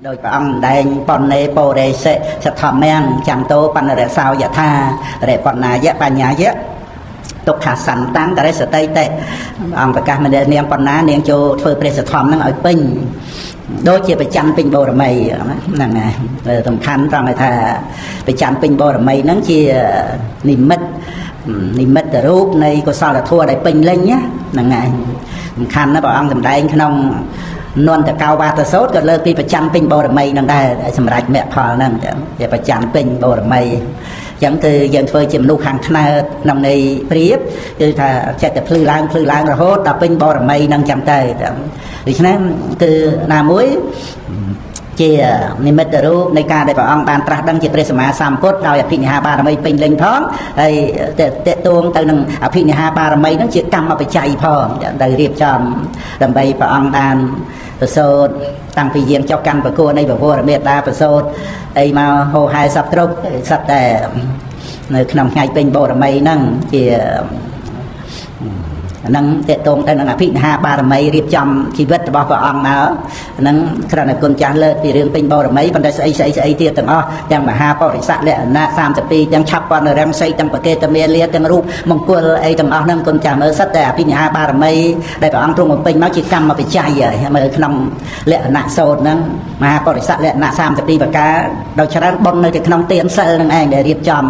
โดยพระองค์ได้ปนในโปเรเสสะทอมแมงจังโตปันเรศาวยะธาเรปนายะปัญญายะตกขาสันตั้งแต่ได้สติเตะองค์ประกาศมันเนียงปนนาเนียงโจเฟอร์เปรสทอมนั่งเอาปิ้งโดยเฉพาะจันปิงโบรมัยนั่นไงสำคัญตรงไอ้ท่าไปจันปิงโบรมัยนั่งเชียนิมิตรูปในกุศลทั่วได้ปิงเล่นเนี้ยนั่นไงสำคัญนะบอกองค์สำได้ขนมนวลแต่เกาบาตโซดก็เลิกที่ประจันปิงโบรมัยนั่งได้สำหรับแม่พอนั่นจะประจันปิงโบรมัยยังคือยังเฟยจิมลูกหางขนาดนำในเปรียบคือถ้าจะจะพลื้ล้างระหดแต่เป็นบอร์ไม่นั่งจำใจดังนั้นคือนามุ้ยเจียนิมิตรูปในการได้พระองค์บานตรัสดังจิตเรศมาสามพุทธเราอภินิหาบารมีเป็นเล็งท้องไอ้เตะตวงแต่หนึ่งอภินิหาบารมีนั้นจิตกรรมมาไปใจพ่อได้เรียบจำดำไปพระองค์บานประโสดตั้งปีเยี่ยมเจ้ากันประโคนในพระโพธิเมตตาประโสดไอ้มาโหหายสับตรุกสับแต่ในขนมไงเป็นโบรมีนั่งเจียนั่งเตะตรงแต่นั่งอภินิหาบารมีเรียบจำชีวิตบอกพระองค์นะนั่งขณะคนจานเลิศที่เรื่องเป็นโบรมีปัญญาใส่เตี้ยต่างอ๋อยังมหาปริศและนา30 ปียังชับวันแรมใส่จังประเกตเมียเลียจังรูปมงกุฎไอ้ต่างอ๋อนั่งคนจานเมื่อสัตแต่อภินิหาบารมีได้พระองค์ตรงมาเป็นมัจจิกรรมมาไปใจใหญ่เมื่อขนมและนาโซนนั่งมหาปริศและนา30 ปีประกาโดยชนะบนในขนมเตียนเซลนั่งเองได้เรียบจำ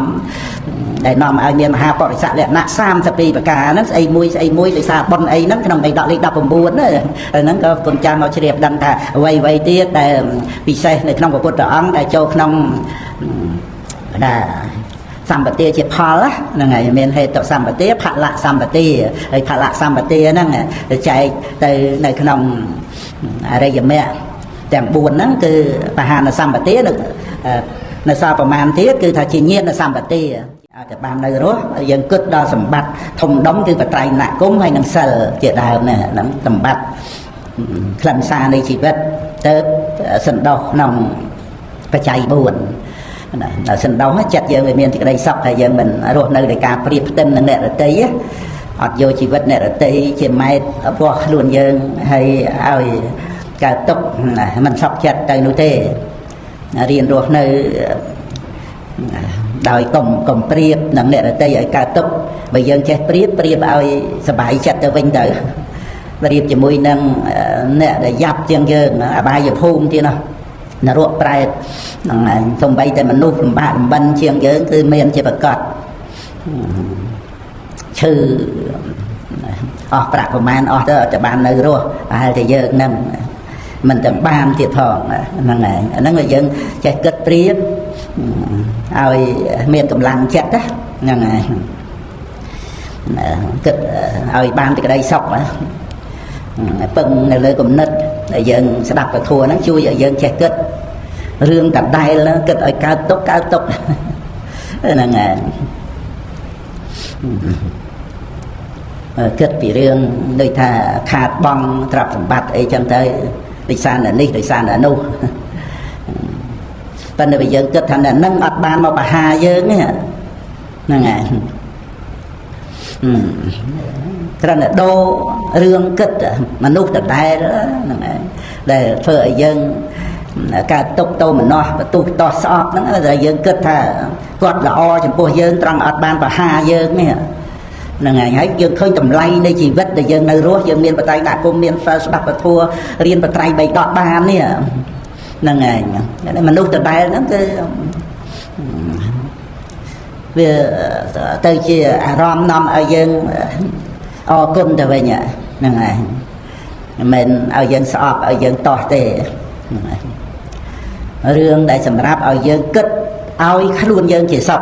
ได้นอมเอาเมียมหาปริศและนา30 ปีประกานั้นไอ้มวยศึกษาบนไอ้นั้นขนมไอ้ดอกเล็กดอกผมบูนนั้นก็คนจานเราเฉียบดันแต่ไวเตี้ยแต่พิเศษในขนมกับพุทธองค์แต่โจขนมได้สัมปติเจ็บพอละนั่นไงเมียนให้ต่อสัมปติผัดละสัมปติไอ้ผัดละสัมปตินั่นไงใจแต่ในขนมอะไรอย่างเงี้ยแต่บุญนั้นคือประหารสัมปติในซาประมาณที่คือถ้าจีเงียนสัมปติอาจจะบานเลยรู้ยังกึศดอสมบัติทมดมคือปัจจัยหนักกุ้งให้นังเสลเจดาวเนี่ยนังสมบัติคลันซาในชีวิตเติบสันดอกนองปัจจัยบุญสันดอกไม่จัดยังเมียนที่ได้ซับให้ยังมันรวดในในการเปรียบเต็มนั่นแหละตีอัดโยชีวิตเนี่ยตีเชื่อไหมพวกล้วนยังให้เอาการตกมันซับจัดใจนุเตเรียนรวดในโดยกลมเปรียบนั่นแหละแต่ไอ้การตกไปยังแค่เปรียบเอาสบายจัดจะวิ่งเต๋อเปรียบจะมวยนั่งเนี่ยได้ยับเจียงเยิงอบายจะพุ่มที่เนาะนรกปลายสมบัยแต่มนุษย์บ้านบันเชียงเยิงคือเมียนจะประกอบชื่อออกประประมาณออกจะบานในรัวอะไรจะเยิงนั่งมันจะบานเทียบทองนั่นไงนั่นก็ยังจะเกิดเปรียบเอาเมียนกำลังจัดนะยังไงกิดเอาบ้านที่ก็ได้สอกนะปึงในเลยกลุ่มนึกยังสดับกับทัวนั้นช่วยยังแจกกิดเรื่องตัดได้แล้วกิดเอาก้าวตกนั่นไงกิดปีเรื่องโดยถ้าขาดบองตรับสมบัติไอ้จังเตยดิสานอันนี้ดิสานอันนู้นตอนนี้ไปยังเกิดทันนั่งอัดบานมาปะหาเยอะเนี่ยนั่นไงตอนนี้โดเรื่องเกิดมนุษย์ตัดได้แล้วนั่นไงแต่เพื่อยังการตกโตมันเนาะประตูต่อสอบนั่นแต่ยังเกิดถ้ากอดละอจนพวกยังตรังอัดบานปะหาเยอะเนี่ยนั่นไงให้ยังเคยกำไรในชีวิตแต่ยังในรั้วยังเมียนปัจจัยหนักกุมเมียนฟ้าสดับประทัวเรียนปัจจัยใบดอกบานเนี่ยนั่นไงมนุษย์แต่ใดนั้นคือเพื่อเตยเชี่ยอารมณ์นำเอายังอกุนแต่ไปเนี่ยนั่นไงมันเอายังสอบเอายังต่อเตะเรื่องได้สำรับเอายังกึศเอาขลุ่นยังchỉ sọc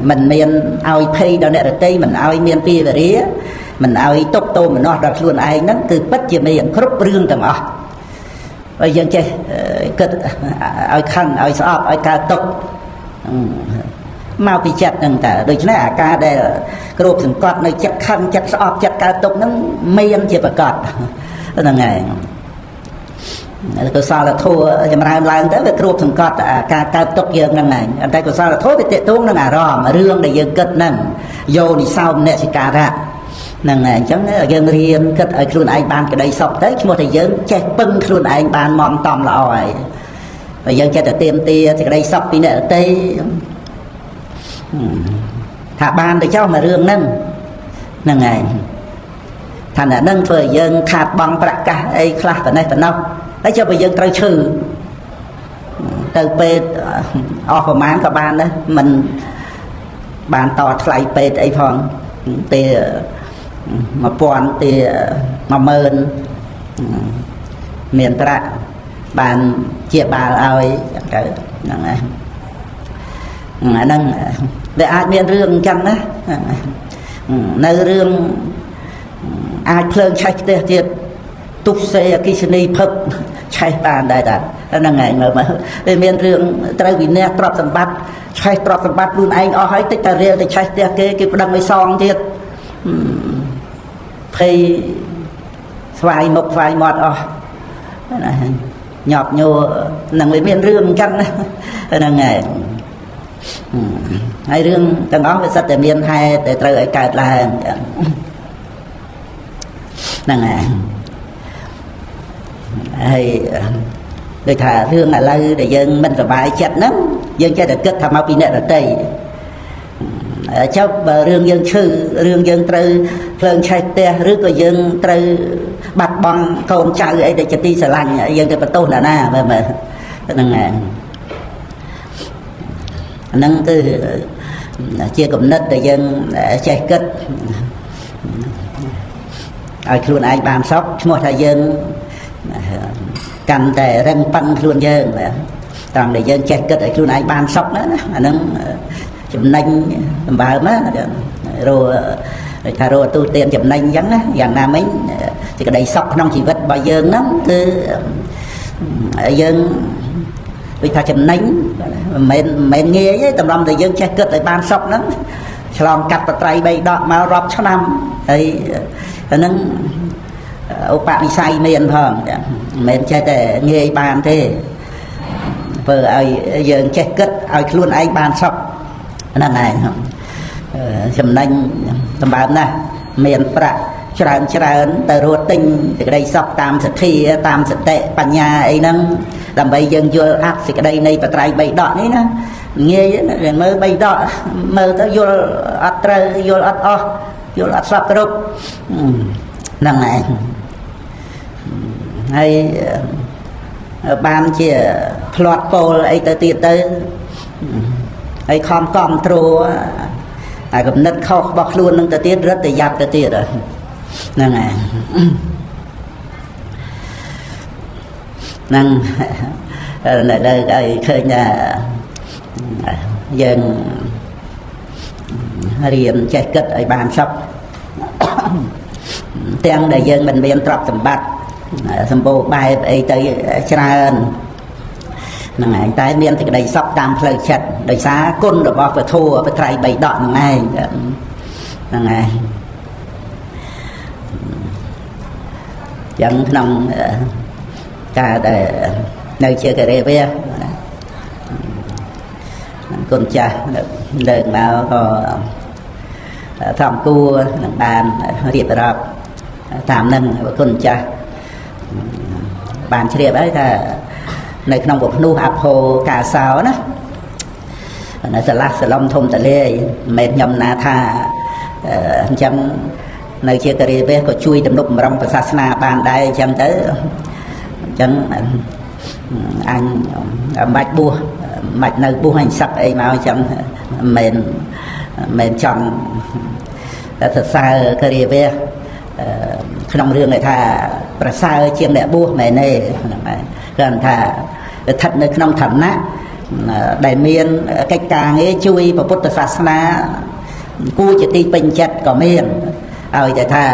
mình miền ao pay đó nè tây mình ao miền pi về đấy mình ao tốc tô mình nó đặt luôn ai nó từ bất chỉ miền khớp riêng tầm ở bây giờ chơi cất ao khăn ao sọp ao ca tốc mau bị chặt đằng ta đôi chân là ca đây cái rộp sừng cọt này chặt khăn chặt sọp chặt ca tốc nó miền chỉ phải cọt là ngày cái sao là thua cho mà làm tới cái group thằng cọt ca tốc dương năng này anh ta cái sao là thua bị tệ tuông năng rò mà rương để dương cất năng vô đi sau nè chỉ cả ra năng này chẳng dân riêng kết ở khuôn anh ban cái đây sọc tới một thời gian che bưng khuôn anh ban mong tòm là ỏi và dân che tiêm tia thì cái đây sọc đi nè tây thả ban để cho mà rương năng này thành là nâng thời gian thả bằng bạc cả ấy khá ở đây phần đâu đấy cho bây giờ trời trừ từ pe ở mán các bạn đó mình bàn tỏ lại pe ấy phong pe mà pon thì mà mơn miền Tây bàn chia bà ơi cái này nâng để ai miền rương chăng á nơi rương ai phơi chạy tiệt tục xe kisni phật chạy bàn đại đạt là ngày mà miền rương trời vì nè trọt sầm bát chạy trọt sầm bát luôn anh ở hết tích tà riêng thì chạy tiệt cái đằng mới song tiệt thì vài một vài mọt nhọt nhô nằm với miền rương chăng là ngày hai rương tầng đó với sát để miền hai để trời ấy cài là ngày hay để thả rương là lây để dân mình phải bài chặt lắm dân cho được kết tham áo pin ở đây cháu rương dân sư rương dân trừ phơn chạy te rước của dân trừ bạc bằng con trai ấy để cho ti sờ lành dân cái bắt tôn là na mà nâng cứ chia cùng nết để dân chạy kết ở luôn anh bàn sóc một thời dân cần để răng băng luôn dân toàn để dân chạy kết ở luôn anh bàn sóc đó nâng chụp nanh vào má rồi thà rồi tu tiền chụp nanh giống á dạng nào mấy thì cái đầy sọc trong chỉ vật bao giờ lắm cứ dân vì thà chụp nanh mình nghe với tầm năm thì dân che cất lại ban sọc lắm lòng cặp và tay bay đọt mà rọp cho năm thì nâng ông bạn đi say miền phòng mình che để nghe bàn thế vừa ai dân che cất ai luôn anh ban sọc này chấm nanh tầm bán nè miền bạc tràn từ ruột tinh thì cái đây sọc tam sệt thi tam sệt tệปัญญา ấy nâng làm bây giờ vô áp thì cái đây này và trai bay đọt ấy nè nghe mơ bay đọt mơ tới vô ắt trời vô ắt o vô ắt sọc cái đâu năng này hay ban chia plot pole ấy tới tiệt tới ai không control ai cũng nứt khóc bọc luôn nâng tới tiết rất là giáp tới tiết rồi nâng này nâng đây ai khơi nhà dân riêng chạy kết ai bàn sắp tiếng để dân mình biên trọc tầm bát xâm bố bài ấy tới tràn năng anh tái miên thì đầy sắp tam phơi chặt đầy xá côn được bao phải thua phải thay bảy đoạn này năng này chẳng nông cả để nơi chưa cái đây về con cha đời nào có thầm cua bàn điệp rạp tạm nâng con cha bàn chia đấy làในขนมบกนูอัพโฮกาสาวนะนั่นสลักสลอมทมตะเลเม็ดยำนาธาจำในเชียร์กรีเวก็ช่วยดำรงรำศาสนาบานได้จำtớiจังอันmạch bùa mạch nơi bùa hành sắc ấy mà chăm mình chọn thật xaกรีเวขนมเรื่องเลยท่าประสาเชียงแดดบัวแม่เน่gần thà thật nơi trong thẩm nát đại miền cách càng ấy chui vào Phậtศาสนา cua chỉ ti bình chặt có miền ở tại thà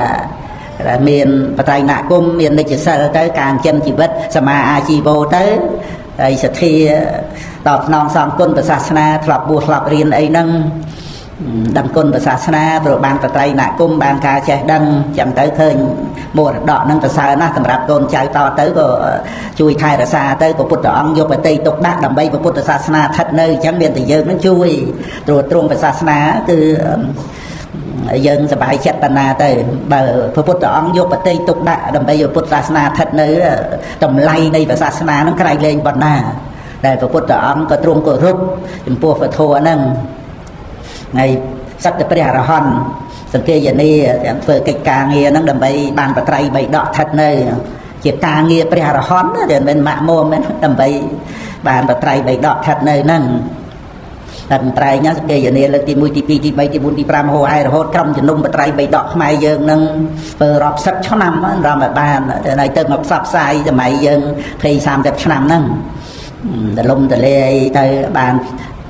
miền và tai nạn cung miền này chỉ sợ tới càng chân chỉ vết sama a chi vô tới đây sẽ thi tọt non song quân Phậtศาสนา thọp buộc thọp riêng ấy nâng đâm quân Phậtศาสนา rồi ban tại tai nạn cung ban ca che đăng chẳng tới khơi một đọ nâng Phậtศาสนา สำหรับคนใจต่อtớiก็ช่วยไทยรักษาtới của Phật ông vôไปตกดักดำใบcủa Phậtศาสนา thật nơi chẳng biên thì dơ nó chui rồi trung Phậtศาสนา คือ យើងសប្បាយចិត្តតាណាទៅបើព្រះពុទ្ធអង្គយកបតីទុកដាក់ដើម្បីឲ្យពុទ្ធសាសនាស្ថិតនៅតម្លៃនៃសាសនានឹងក្រៃលែងបណ្ណាដែលព្រះពុទ្ធអង្គក៏ទ្រង់គោរពចំពោះពធហ្នឹងហើយសត្វតែព្រះអរហន្តសង្កេយនីទាំងធ្វើកិច្ចការងារហ្នឹងដើម្បីបានបត្រៃបីដកស្ថិតនៅជាការងារព្រះអរហន្តតែមិនម៉ាក់មុំទេដើម្បីបានបត្រៃបីដកស្ថិតនៅហ្នឹងតែប្រែងសង្កេយនីលើកទី1ទី2ទី3ទី4ទី5ហោឯរហូតក្រុមជំនុំបត្រៃបីដកខ្មែរយើងហ្នឹងធ្វើរាប់សិបឆ្នាំរំឲ្យបានតែឲ្យទៅមកផ្សព្វផ្សាយសម័យយើង20 30ឆ្នាំហ្នឹងដលំដលេអីទៅបាន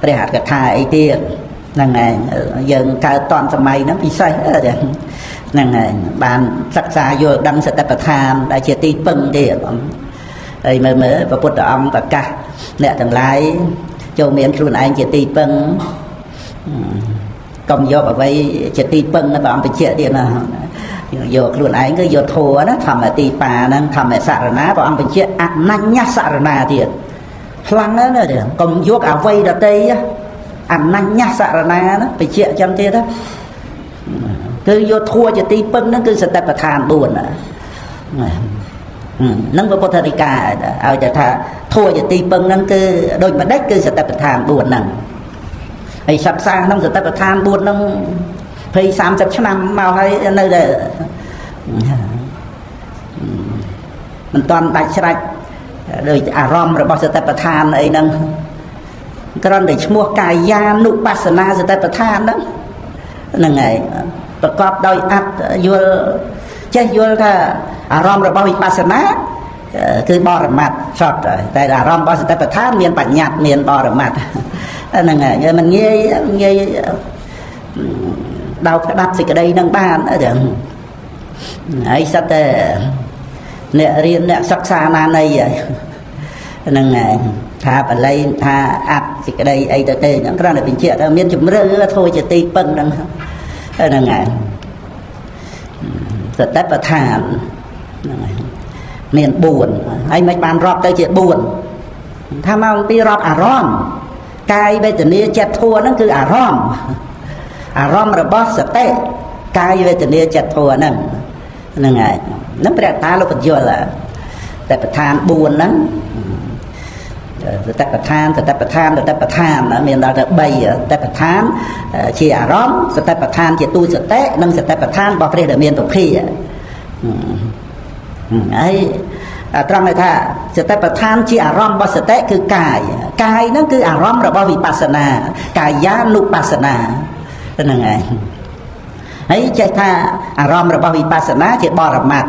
ព្រះអត្ថកថាអីទៀតហ្នឹងឯងយើងកើតតនសម័យហ្នឹងពិសេសហ្នឹងឯងបានសិក្សាយល់ដឹងសតិប្បដ្ឋានដែលជាទីពឹងទៀតហើយមើលព្រះពុទ្ធអង្គប្រកាសអ្នកទាំងឡាយចូលមានខ្លួនឯងជាទីពឹងកុំយកអ្វីជាទីពឹងណាព្រះអង្គបញ្ជាក់ទៀតណាយកខ្លួនឯងគឺយកធัวណាធម្មទីបាហ្នឹងធម្មសរណាព្រះអង្គបញ្ជាក់អនញ្ញសរណាទៀតខ្លាំងណាស់ណាកុំយកអ្វីដតីអនញ្ញសរណាណាបញ្ជាក់ចឹងទៀតណាគឺយកធัวជាទីពឹងហ្នឹងគឺសតិប្បដ្ឋាន4ណានឹងពុទ្ធរិកាឲ្យតែថាធัวជាទីពឹងហ្នឹងគឺដូចម្ដេចគឺសតិប្បដ្ឋាន4ហ្នឹងហើយសិក្សាក្នុងសតិប្បដ្ឋាន4ហ្នឹង20 30ឆ្នាំមកហើយនៅតែមិនតាន់ដាច់ស្រេចដោយអារម្មណ៍របស់សតិប្បដ្ឋានអីហ្នឹងគ្រាន់តែឈ្មោះកាយានុបស្សនាសតិប្បដ្ឋានហ្នឹងហើយប្រកបដោយអត្តយល់ចេះយល់ថាអារម្មណ៍របស់វិបស្សនាគឺបរមត្ថសតតែអារម្មណ៍របស់សតិប្បដ្ឋានមានបញ្ញត្តិមានបរមត្ថហ្នឹងហើយមិនងាយដោតក្តាប់សេចក្តីនឹងបានហើយសិតតែអ្នករៀនអ្នកសិក្សាណានៃហ្នឹងហើយថាបល័យថាអត្តសេចក្តីអីទៅទេហ្នឹងគ្រាន់តែបញ្ជាក់ថាមានជំរឿធ្វើជាទីពឹងហ្នឹងហ្នឹងហើយសតិប្បដ្ឋានហ្នឹងហើយមាន4ហើយមិនបានរាប់ទៅជា4ថាមកអំពីរាប់អារម្មណ៍កាយវេទនាចិត្តធัวហ្នឹងគឺអារម្មណ៍របស់សតិកាយវេទនាចិត្តធัวហ្នឹងហ្នឹងហើយហ្នឹងព្រះតាលោកបញ្យល់តែប្រធាន4ហ្នឹងសតិប្បដ្ឋានមានដល់ទៅ3សតិប្បដ្ឋានជាអារម្មណ៍សតិប្បដ្ឋានជាទូសតិនិងសតិប្បដ្ឋានរបស់ព្រះដែលមានពភាហើយត្រង់ថាសតិប្បដ្ឋានជាអារម្មណ៍របស់សតិគឺកាយហ្នឹងគឺអារម្មណ៍របស់វិបស្សនាកាយានុបស្សនាហ្នឹងហើយហើយចេះថាអារម្មណ៍របស់វិបស្សនាជាបរមត្ថ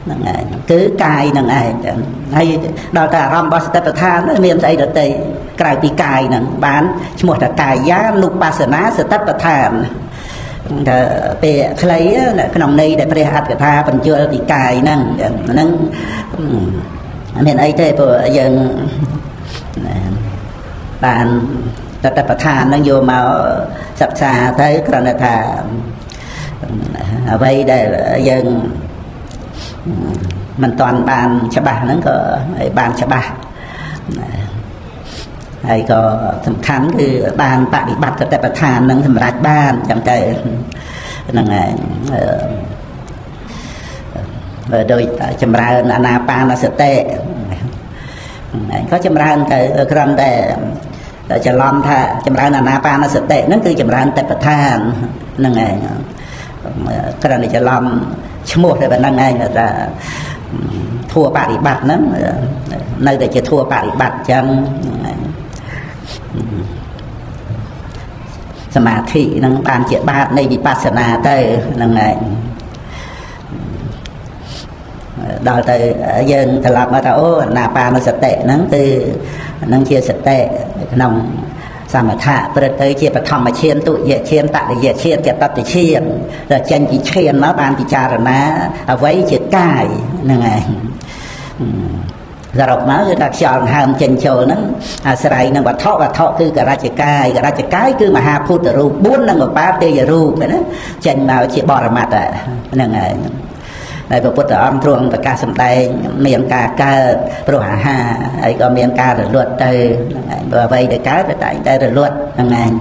ហ្នឹងឯងគឺកាយហ្នឹងឯងហើយដល់តែអារម្មណ៍របស់សតិប្បដ្ឋានមានស្អីដទៃក្រៅពីកាយហ្នឹងបានឈ្មោះថាកាយានុបស្សនាសតិប្បដ្ឋានតែពេលខ្លីក្នុងន័យដែលព្រះអត្ថកថាបញ្យល់ពីកាយហ្នឹងមានអីទេព្រោះយើងបានសតិប្បដ្ឋានហ្នឹងយកមកសិក្សាទៅគ្រាន់តែថាអ្វីដែលយើងមិនតាន់បានច្បាស់ហ្នឹងក៏ឲ្យបានច្បាស់ហើយក៏សំខាន់គឺបានបប្រតិបត្តិសតិប្បដ្ឋាននឹងសម្រេចបានចឹងទៅហ្នឹងហើយដោយចម្រើនអានាបានសតិក៏ចម្រើនទៅគ្រាន់តែច្រឡំថាចម្រើនអានាបានសតិហ្នឹងគឺចម្រើនសតិប្បដ្ឋានហ្នឹងឯងគ្រាន់តែច្រឡំឈ្មោះតែប៉ុណ្្នឹងឯងថាធัวបរិបត្តិហ្នឹងនៅតែជាធัวបរិបត្តិចឹងសមាធិហ្នឹងបានជាបាតនៃវិបស្សនាទៅហ្នឹងឯងដល់ទៅយើងត្រឡប់មកថាអូអានាបានសតិហ្នឹងគឺហ្នឹងជាសតិក្នុងសមថៈព្រឹកទៅជាបឋមឈានទុយឈានតតិយឈានចតតិឈានដល់ចេញពីឈានមកបានពិចារណាអ្វីជាកាយហ្នឹងឯងសរុបមកគឺថាខ្យល់ដង្ហើមចេញចូលហ្នឹងអាស្រ័យនឹងវត្ថុគឺករាជកាយគឺមហាភូតរូប4និងឧបាទេយរូបណាចេញមកជាបរមត្ថហ្នឹងឯងហើយព្រះពុទ្ធអង្គទ្រង់ប្រកាសសម្ដែងមានការកើតព្រោះអាហារហើយក៏មានការរលត់ទៅហ្នឹងឯងបើអ្វីដែលកើតតែតែរលត់ហ្នឹងឯង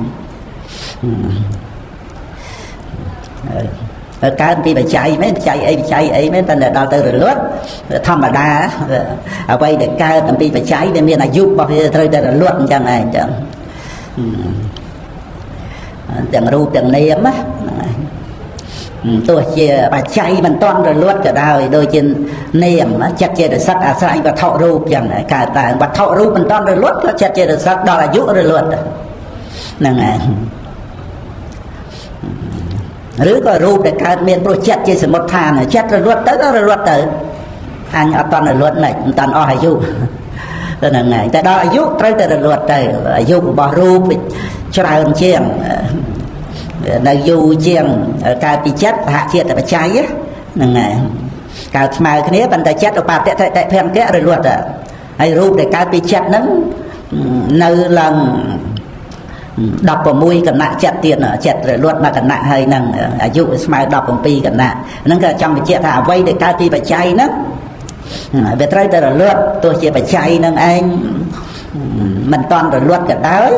កើតពីបច្ច័យមែនបច្ច័យអីមែនតែដល់ទៅរលត់ធម្មតាអ្វីដែលកើតអំពីបច្ច័យវាមានអាយុរបស់វាត្រូវតែរលត់អញ្ចឹងឯងចឹងទាំងរូបទាំងនាមណាទោះជាបច្ច័យមិនតាន់រលត់ក៏ដោយដូចជានាមចិត្តចេតសិកអាស្រ័យវត្ថុរូបចឹងកើតតែវត្ថុរូបមិនតាន់រលត់ក៏ចិត្តចេតសិកដល់អាយុរលត់ហ្នឹងហើយឬក៏រូបដែលកើតមានព្រោះចិត្តជាសមុទ្ឋានចិត្តរលត់ទៅក៏រលត់ទៅអញអត់តាន់រលត់ណាស់មិនតាន់អស់អាយុទៅហ្នឹងហើយតែដល់អាយុត្រូវតែរលត់ទៅអាយុរបស់រូបច្រើនជាងនៅយូរជាងកើតពីចិត្តសហជាតិបច្ច័យហ្នឹងហើយកើតស្មើគ្នាប៉ុន្តែចិត្តឧបតិតិភង្គៈរលត់ហើយរូបដែលកើតពីចិត្តហ្នឹងនៅឡើង16គណៈចិត្តទៀតចិត្តរលត់មកគណៈហើយហ្នឹងអាយុស្មើ17គណៈហ្នឹងក៏ចង់បញ្ជាក់ថាអ្វីដែលកើតពីបច្ច័យហ្នឹងវាត្រូវតែរលត់ទោះជាបច្ច័យហ្នឹងឯងមិនតាន់រលត់ក៏ដោយ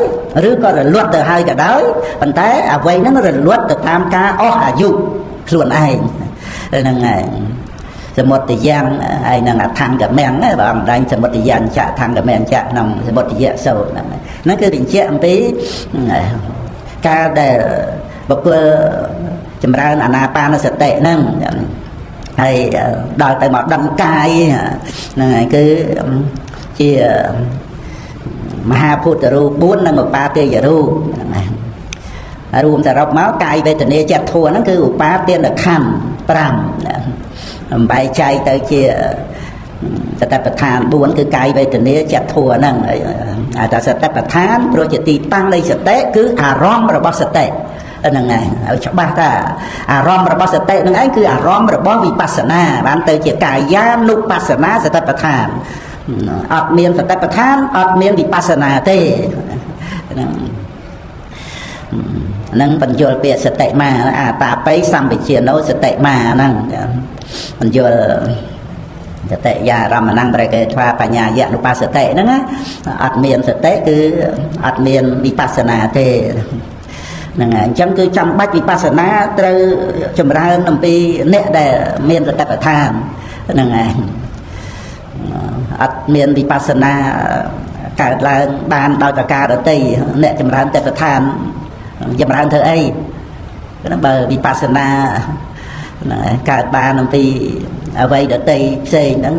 ឬក៏រលត់ទៅហើយក៏ដោយប៉ុន្តែអ្វីហ្នឹងរលត់ទៅតាមការអស់អាយុខ្លួនឯងហ្នឹងហើយសមុទ្ទយ៉ាងហើយនឹងអថង្គមៈព្រះអង្គដែងសមុទ្ទយ៉ាងចៈថង្គមៈចៈក្នុងសមុទ្ទយៈសោតហ្នឹងគឺបញ្ជាក់អំពីការដែលបុគ្គលចម្រើនអាណាបានសតិហ្នឹងហើយដល់ទៅមកដឹងកាយហ្នឹងហើយគឺជាមហាភូតរូប4និងឧបាទេយរូបហ្នឹងហើយរួមសរុបមកកាយវេទនាចិត្តធัวហ្នឹងគឺឧបាទានខណ្ឌ5អំបែកចែកទៅជាសតិប្បដ្ឋាន4គឺកាយវេទនាចិត្តធัวហ្នឹងហើយតែសតិប្បដ្ឋានព្រោះជាទីតាំងនៃសតិគឺអារម្មណ៍របស់សតិហ្នឹងហើយឲ្យច្បាស់ថាអារម្មណ៍របស់សតិហ្នឹងឯងគឺអារម្មណ៍របស់វិបស្សនាបានទៅជាកាយានុបស្សនាសតិប្បដ្ឋានអត់មានសតិប្បដ្ឋានអត់មានវិបស្សនាទេហ្នឹងបញ្យល់ពាក្យសតិមាអាតាបិសម្បជាណោសតិមាហ្នឹងបញ្យល់សតិយារមណងប្រកេថ្វាបញ្ញាយនុបស្សតិហ្នឹងអត់មានសតិគឺអត់មានវិបស្សនាទេហ្នឹងហើយអញ្ចឹងគឺចាំបាច់វិបស្សនាត្រូវចម្រើនអំពីអ្នកដែលមានសតិប្បដ្ឋានហ្នឹងហើយអត់មានវិបស្សនាកើតឡើងបានដោយប្រការដទៃអ្នកចម្រើនសតិប្បដ្ឋានចម្រើនធ្វើអីបើវិបស្សនាកើតបានអំពីអ្វីដទៃផ្សេងហ្នឹង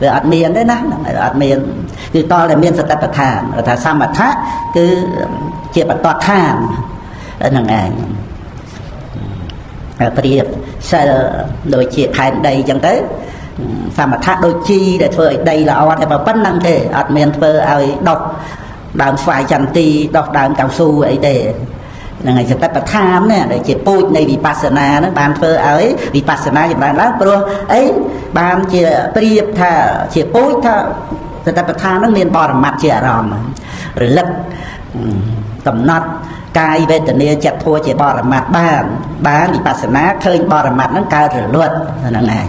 វាអត់មានទេណាអត់មានគឺតតែមានសតិប្បដ្ឋានថាសមថៈគឺជាបតតឋានហ្នឹងឯងប្រៀបសិលដូចជាផែនដីអញ្ចឹងទៅសមថៈដូចជីដែលធ្វើឲ្យដីល្អតែប៉ុណ្្នឹងទេអត់មានធ្វើឲ្យដុះដើមស្វាយចន្ទីដុះដើមកៅស៊ូអីទេហ្នឹងហើយសតិប្បដ្ឋាននេះដែលជាពូជនៃវិបស្សនាហ្នឹងបានធ្វើឲ្យវិបស្សនាចម្រើនឡើងព្រោះអីបានជាប្រៀបថាជាពូជថាសតិប្បដ្ឋានហ្នឹងមានបរមត្ថជាអារម្មណ៍រលឹកកំណត់កាយវេទនាចិត្តធัวជាបរមត្ថបានវិបស្សនាឃើញបរមត្ថហ្នឹងកើតរលត់ហ្នឹងឯង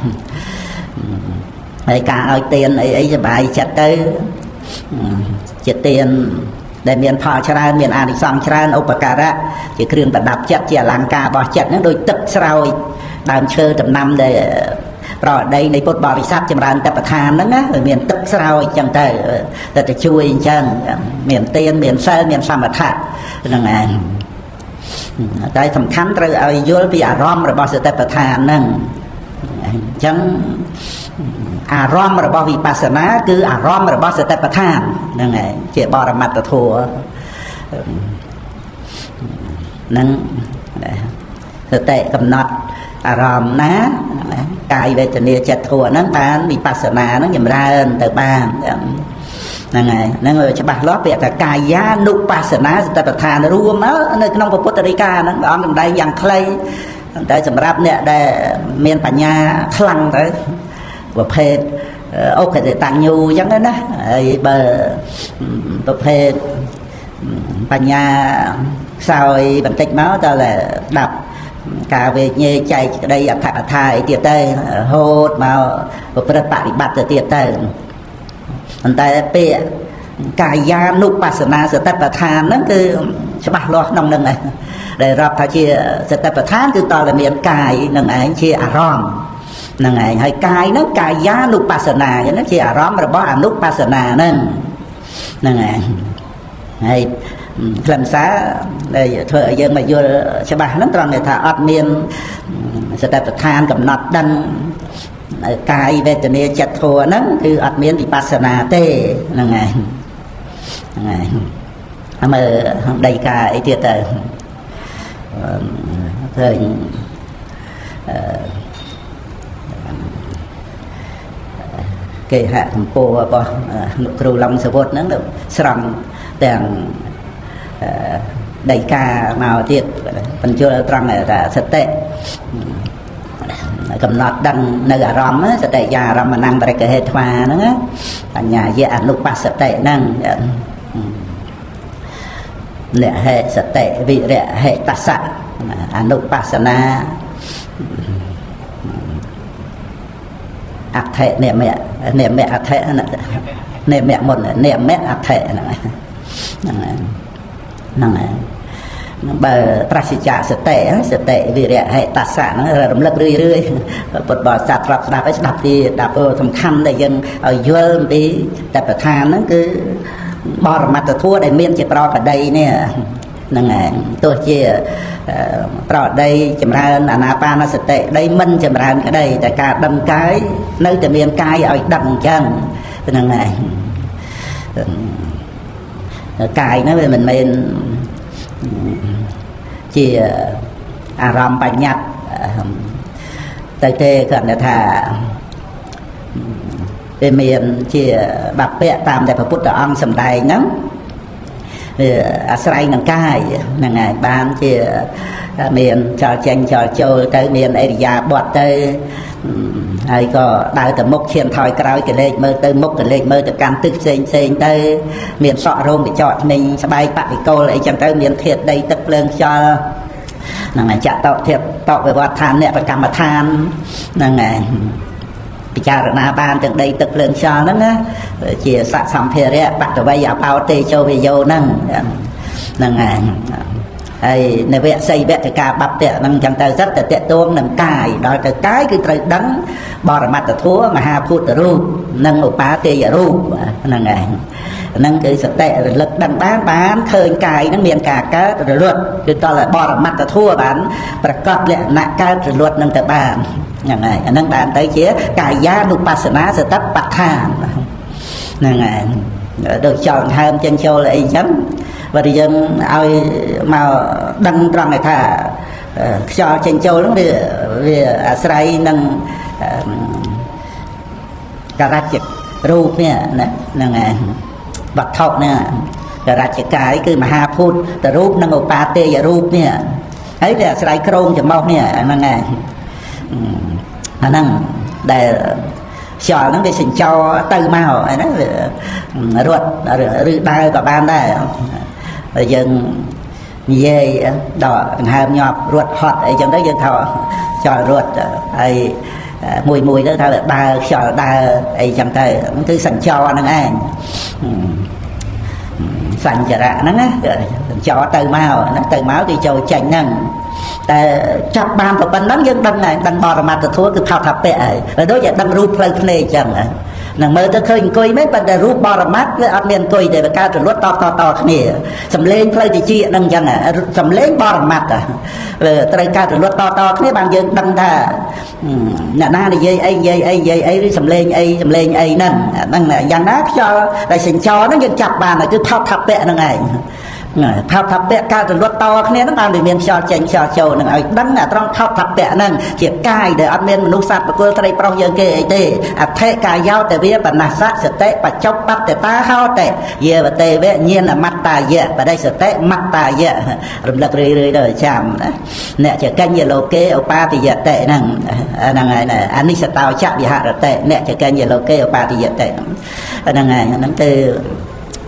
ហើយការឲ្យទានអីសុបាយចិត្តទៅជាទានដែលមានផលច្រើនមានអានិសង្សច្រើនឧបការៈជាគ្រឿងប្រដាប់ចិត្តជាអលង្ការរបស់ចិត្តហ្នឹងដូចទឹកស្រោចដើមឈើដំណាំដែលប្រដីនៃពុទ្ធបរិស័ទចម្រើនតបឋានហ្នឹងណាមានទឹកស្រោចអញ្ចឹងទៅជួយអញ្ចឹងមានទានមានសិលមានសមថៈហ្នឹងឯងតែសំខាន់ត្រូវឲ្យយល់ពីអារម្មណ៍របស់សតិប្បដ្ឋានហ្នឹងអញ្ចឹងអារម្មណ៍របស់វិបស្សនាគឺអារម្មណ៍របស់សតិប្បដ្ឋានហ្នឹងឯងជាបរមត្ថធម៌ហ្នឹងសតិកំណត់អារម្មណ៍ណាកាយវេទនាចិត្តធម៌ហ្នឹងបានវិបស្សនាហ្នឹងចម្រើនទៅបានហ្នឹងហើយហ្នឹងច្បាស់លាស់ពាក្យថាកាយានុបស្សនាសតិប្បដ្ឋានរួមនៅក្នុងពុទ្ធដីកាហ្នឹងព្រះអង្គសម្ដែងយ៉ាងខ្លីតែសម្រាប់អ្នកដែលមានបញ្ញាខ្លាំងទៅប្រភេទអុកតញ្ញូអញ្ចឹងណាហើយបើប្រភេទបញ្ញាខ្សោយបន្តិចមកតើដាប់ការវេញេចែកក្តីអត្ថកថាអីទៀតទៅរហូតមកប្រព្រឹត្តបរិបត្តិទៅទៀតទៅប៉ុន្តែពាក្យកាយានុបស្សនាសតិប្បដ្ឋានហ្នឹងគឺច្បាស់លាស់ក្នុងហ្នឹង ដែលរាប់ថាជាសតិប្បដ្ឋានគឺតតែមានកាយនឹងឯងជាអារម្មណ៍នឹងឯងហើយកាយនោះកាយានុបស្សនាហ្នឹងជាអារម្មណ៍របស់អនុបស្សនាហ្នឹងឯងហើយខ្លឹមសារដែលធ្វើឲ្យយើងមកយល់ច្បាស់ហ្នឹងត្រង់ថាអត់មានសតិប្បដ្ឋានកំណត់ដឹងកាយវេទនាចិត្តធម៌ហ្នឹងគឺអត់មានវិបស្សនាទេហ្នឹងឯងមើលដីកាអីទៀតទៅឃើញគេហកម្ពុជារបស់លោកគ្រូឡុងសវុតហ្នឹងស្រង់ទាំងដីកាមកទៀតបញ្ចូលត្រង់ថាសតិកំណត់ដឹងនៅអារម្មណ៍សតិយាអារម្មណ៍បរិក្ខហេត្វាហ្នឹងបញ្ញាយៈអនុបស្សតិហ្នឹងលៈហេសតិវិរៈហេតស្សៈអនុបស្សនាអដ្ឋិនិមៈអដ្ឋិនិមៈមុននិមៈអដ្ឋិហ្នឹងហើយបើប្រសិជ្ជសតិវិរៈហេតស្សៈហ្នឹងរំលឹករឿយពុទ្ធបរិស័ទធ្លាប់ស្ដាប់ឲ្យស្ដាប់ទីដល់សំខាន់ដែលយើងឲ្យយល់អំពីតបដ្ឋានហ្នឹងគឺបរមត្តធម៌ដែលមានជាប្រកដីនេះហ្នឹងឯងទោះជាប្រកដីចម្រើនអាណាបាណសតិដីមិនចម្រើនក្តីតែការដឹងកាយនៅតែមានកាយឲ្យដឹងអញ្ចឹងហ្នឹងឯងកាយហ្នឹងវាមិនមែនជាអារម្មណ៍បញ្ញត្តិតែទេគាត់ថាវាមានជាបព្វៈតាមដែលព្រះពុទ្ធអង្គសម្ដែងហ្នឹងវាអាស្រ័យនឹងកាយហ្នឹងហើយបានជាមានចលចេញចលចូលទៅមានអរិយាបថទៅហើយក៏ដើរទៅមុខឈានថយក្រោយកលេចមើលទៅមុខកលេចមើលទៅកាន់ទឹកផ្សេងទៅមានសក់រោមកញ្ចក់ធ្មេញស្បែកបតិកុលអីចឹងទៅមានធាតុដីទឹកភ្លើងខ្យល់ហ្នឹងហើយចតធាតុតវិវត្តឋានអ្នកប្រកម្មដ្ឋានហ្នឹងហើយពិចារណាបានទាំងដីទឹកភ្លើងខ្យល់ហ្នឹងណាជាស័ក្តិសម្ភារៈបតវ័យអបោតេជោវិយោហ្នឹងហើយហើយនវៈសីវៈទៅការបព្វៈហ្នឹងចឹងទៅសិតតែតេតួងនឹងកាយដល់ទៅកាយគឺត្រូវដឹងបរមត្តធម៌មហាភូតរូបនិងឧបាទេយរូបហ្នឹងឯងហ្នឹងគឺសតិរលឹកដឹងបានឃើញកាយហ្នឹងមានការកើតរលត់គឺតលបរមត្តធម៌បានប្រកបលក្ខណៈកើតរលត់ហ្នឹងទៅបានហ្នឹងហើយអាហ្នឹងបានទៅជាកាយានុបស្សនាសតិប្បដ្ឋានហ្នឹងហើយដូចចោលហើមចេញចូលអីចឹងបើយើងឲ្យមកដឹងត្រង់ថាខ្យល់ចេញចូលហ្នឹងវាអាស្រ័យនឹងការัจจរូបនេះណាហ្នឹងឯងវត្ថុនេះការัจจកាយគឺមហាភូតរូបនិងឧបាទេយរូបនេះហើយវាអាស្រ័យក្រងច្រមុះនេះហ្នឹងឯងអាហ្នឹងដែលខ្យល់ហ្នឹងវាសញ្ចរទៅមកឯណារត់ឬដើរក៏បានដែរយើងនិយាយដល់ដង្ហើមញាប់រត់ហត់អីចឹងទៅយើងថាខ្យល់រត់ហើយមួយទៅថាដើរខ្យល់ដើរអីចឹងទៅគឺសញ្ចរហ្នឹងឯងសញ្ចរៈហ្នឹងណាសញ្ចរទៅមកគឺចូលចេញហ្នឹងតែចាប់បានប៉ុណ្ណឹងយើងដឹងហើយដឹងបរមត្តធម៌គឺផោថពៈហើយដូចជាដឹងរូបផ្លូវភ្នែកចឹងនឹងមើលទៅឃើញអង្គុយមែនប៉ុន្តែរូបបរមត្តវាអត់មានអង្គុយទេវាកើតរលត់តគ្នាសំលេងផ្លូវតិចហ្នឹងចឹងសំលេងបរមត្តត្រូវកើតរលត់តគ្នាបានយើងដឹងថាអ្នកណានិយាយអីឬសំលេងអីហ្នឹងយ៉ាងណាខ្យល់ដែលសញ្ចរហ្នឹងយើងចាប់បានគឺផោថពៈហ្នឹងឯងផោថពៈកើតរលត់តគ្នាហ្នឹងបានវាមានខ្យល់ចេញខ្យល់ចូលហ្នឹងឲ្យដឹងត្រង់ផោថពៈហ្នឹងជាកាយដែលអត់មានមនុស្សសត្វបុគ្គលត្រីប្រុសយើងគេអីទេអថេកាយោតវាបណស្សៈសតិបច្ចុប្បតតាហោតេយេវតេវញាណមត្តាយៈបដិសតិមត្តាយៈរំលឹករឿយទៅចាំណាអ្នកចកញ្ញលោកេឧបាតិយតេហ្នឹងហើយអនិស្សតោចវិហរតេអ្នកចកញ្ញលោកេឧបាតិយតេហ្នឹងហើយហ្នឹងគឺ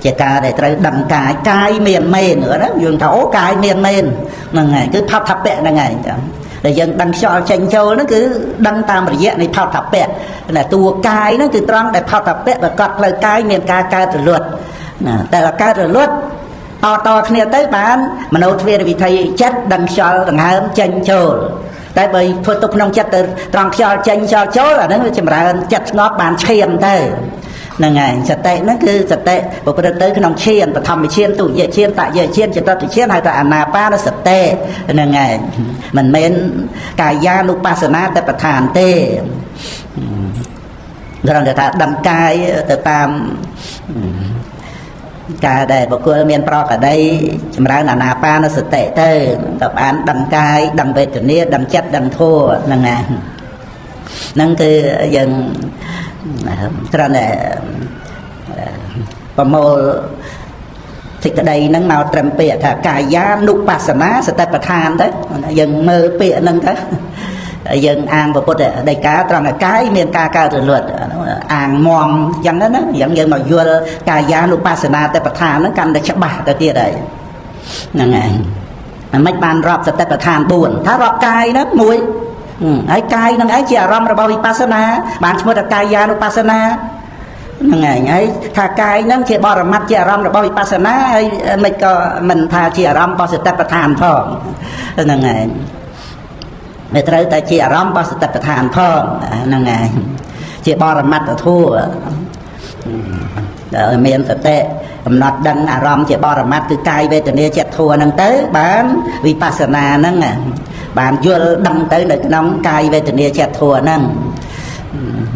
ជាការដែលត្រូវដឹងកាយមានមែនណាយើងថាអូកាយមានមែនហ្នឹងហើយគឺផោថពៈហ្នឹងហើយចឹងដែលយើងដឹងខ្យល់ចេញចូលហ្នឹងគឺដឹងតាមរយៈនៃផោថពៈណាតួកាយហ្នឹងគឺត្រង់ដែលផោថពៈប្រកបផ្លូវកាយមានការកើតរលត់ណាតែកើតរលត់ តគ្នាទៅបានមโนទ្វេរវិធីចិត្តដឹងខ្យល់ដង្ហើមចេញចូលតែបើធ្វើទុកក្នុងចិត្តទៅត្រង់ខ្យល់ចេញខ្យល់ចូលអាហ្នឹងវាចម្រើនចិត្តស្ងប់បានឈានទៅហ្នឹងហើយសតិហ្នឹងគឺសតិប្រព្រឹត្តទៅក្នុងឈានបឋមឈានទុតិយឈានតតិយឈានចតុតឈានហៅថាអាណាបានសតិហ្នឹងហើយមិនមែនកាយានុបស្សនាតែប្រធានទេគ្រាន់តែថាដឹងកាយទៅតាមការដែលបុគ្គលមានប្រកដីចម្រើនអាណាបានសតិទៅក៏បានដឹងកាយដឹងវេទនាដឹងចិត្តដឹងធម៌ហ្នឹងណាហ្នឹងគឺយើងគ្រាន់តែប្រមូលសេចក្តីហ្នឹងមកត្រឹមពាក្យថាកាយានុបស្សនាសតិប្បដ្ឋានទៅយើងមើលពាក្យហ្នឹងទៅយើងអាងពុទ្ធដីកាត្រង់កាយមានការកើតរលត់អាងមមអញ្ចឹងណាយើងមកយល់កាយានុបស្សនាសតិប្បដ្ឋានហ្នឹងកាន់តែច្បាស់ទៅទៀតហើយហ្នឹងហើយមិនបានរាប់សតិប្បដ្ឋាន4ថារាប់កាយហ្នឹងមួយហើយកាយហ្នឹងឯងជាអារម្មណ៍របស់វិបស្សនាបានឈ្មោះថាកាយានុបស្សនាហ្នឹងហើយថាកាយហ្នឹងជាបរមត្ថជាអារម្មណ៍របស់វិបស្សនាហើយមិនក៏មិនថាជាអារម្មណ៍របស់សតិប្បដ្ឋានផងហ្នឹងហើយវាត្រូវតែជាអារម្មណ៍របស់សតិប្បដ្ឋានផងហ្នឹងហើយជាបរមត្ថធម៌ដែលមានសតិកំណត់ដឹងអារម្មណ៍ជាបរមត្ថគឺកាយវេទនាចិត្តធម៌ហ្នឹងទៅបានវិបស្សនាហ្នឹងបានយល់ដឹងទៅនៅក្នុងកាយវេទនាចិត្តធម៌ហ្នឹង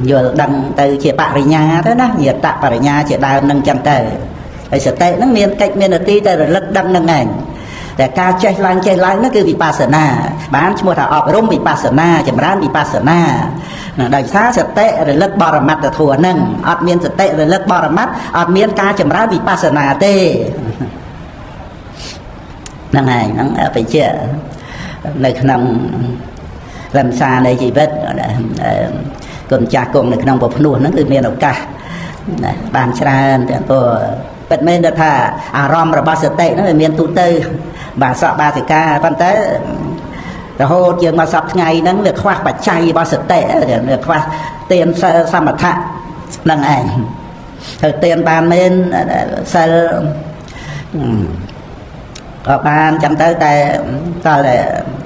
យល់ដឹងទៅជាបរិញ្ញាទៅណាញាតបរិញ្ញាជាដើមហ្នឹងចឹងទៅហើយសតិហ្នឹងមានកិច្ចមាននទីទៅរលឹកដឹងហ្នឹងឯងតែការចេះឡើងហ្នឹងគឺវិបស្សនាបានឈ្មោះថាអប់រំវិបស្សនាចម្រើនវិបស្សនាដោយសារសតិរលឹកបរមត្ថធម៌ហ្នឹងអត់មានសតិរលឹកបរមត្ថអត់មានការចម្រើនវិបស្សនាទេហ្នឹងហើយហ្នឹងបច្ចៈនៅក្នុងលំសារនៃជីវិតគុណចាស់គង់នៅក្នុងពភ្នោះហ្នឹងគឺមានឱកាសបានច្រើនទាំងព្រោះពិតមែនថាអារម្មណ៍របស់សតិហ្នឹងវាមានទូទៅបាសកបាសិកាប៉ុន្តែរហូតយើងមកសប្តាហ៍ថ្ងៃហ្នឹងវាខ្វះបច្ច័យរបស់សតិវាខ្វះទានសិលសមថៈហ្នឹងឯងត្រូវទានបានមែនសិលក៏បានចឹងទៅតែតើ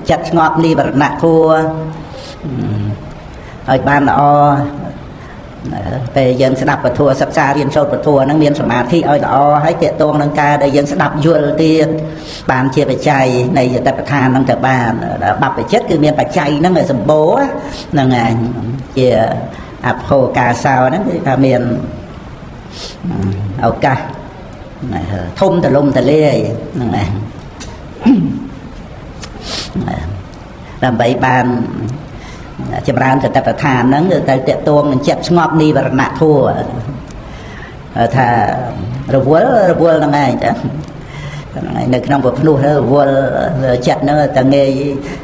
ចិត្តស្ងប់និវរណៈធัวឲ្យបានល្អពេលយើងស្ដាប់ពធសិក្សារៀនសូត្រពធហ្នឹងមានសមាធិឲ្យល្អហើយតេតងនឹងការដែលយើងស្ដាប់យល់ទៀតបានជាបច្ច័យនៃសតិប្បដ្ឋានហ្នឹងទៅបានបព្វជិតគឺមានបច្ច័យហ្នឹងឲ្យសម្បូរហ្នឹងឯងជាអភោកាសោហ្នឹងគឺថាមានឱកាសធំទលំទលាយហ្នឹងឯងដើម្បីបានចម្រើនសតិប្បដ្ឋានហ្នឹងទៅតេតងនឹងចិត្តស្ងប់និវរណៈធัวថារវល់ហ្នឹងឯងចានៅក្នុងពភ្នោះរវល់ចិត្តហ្នឹងតែងាយ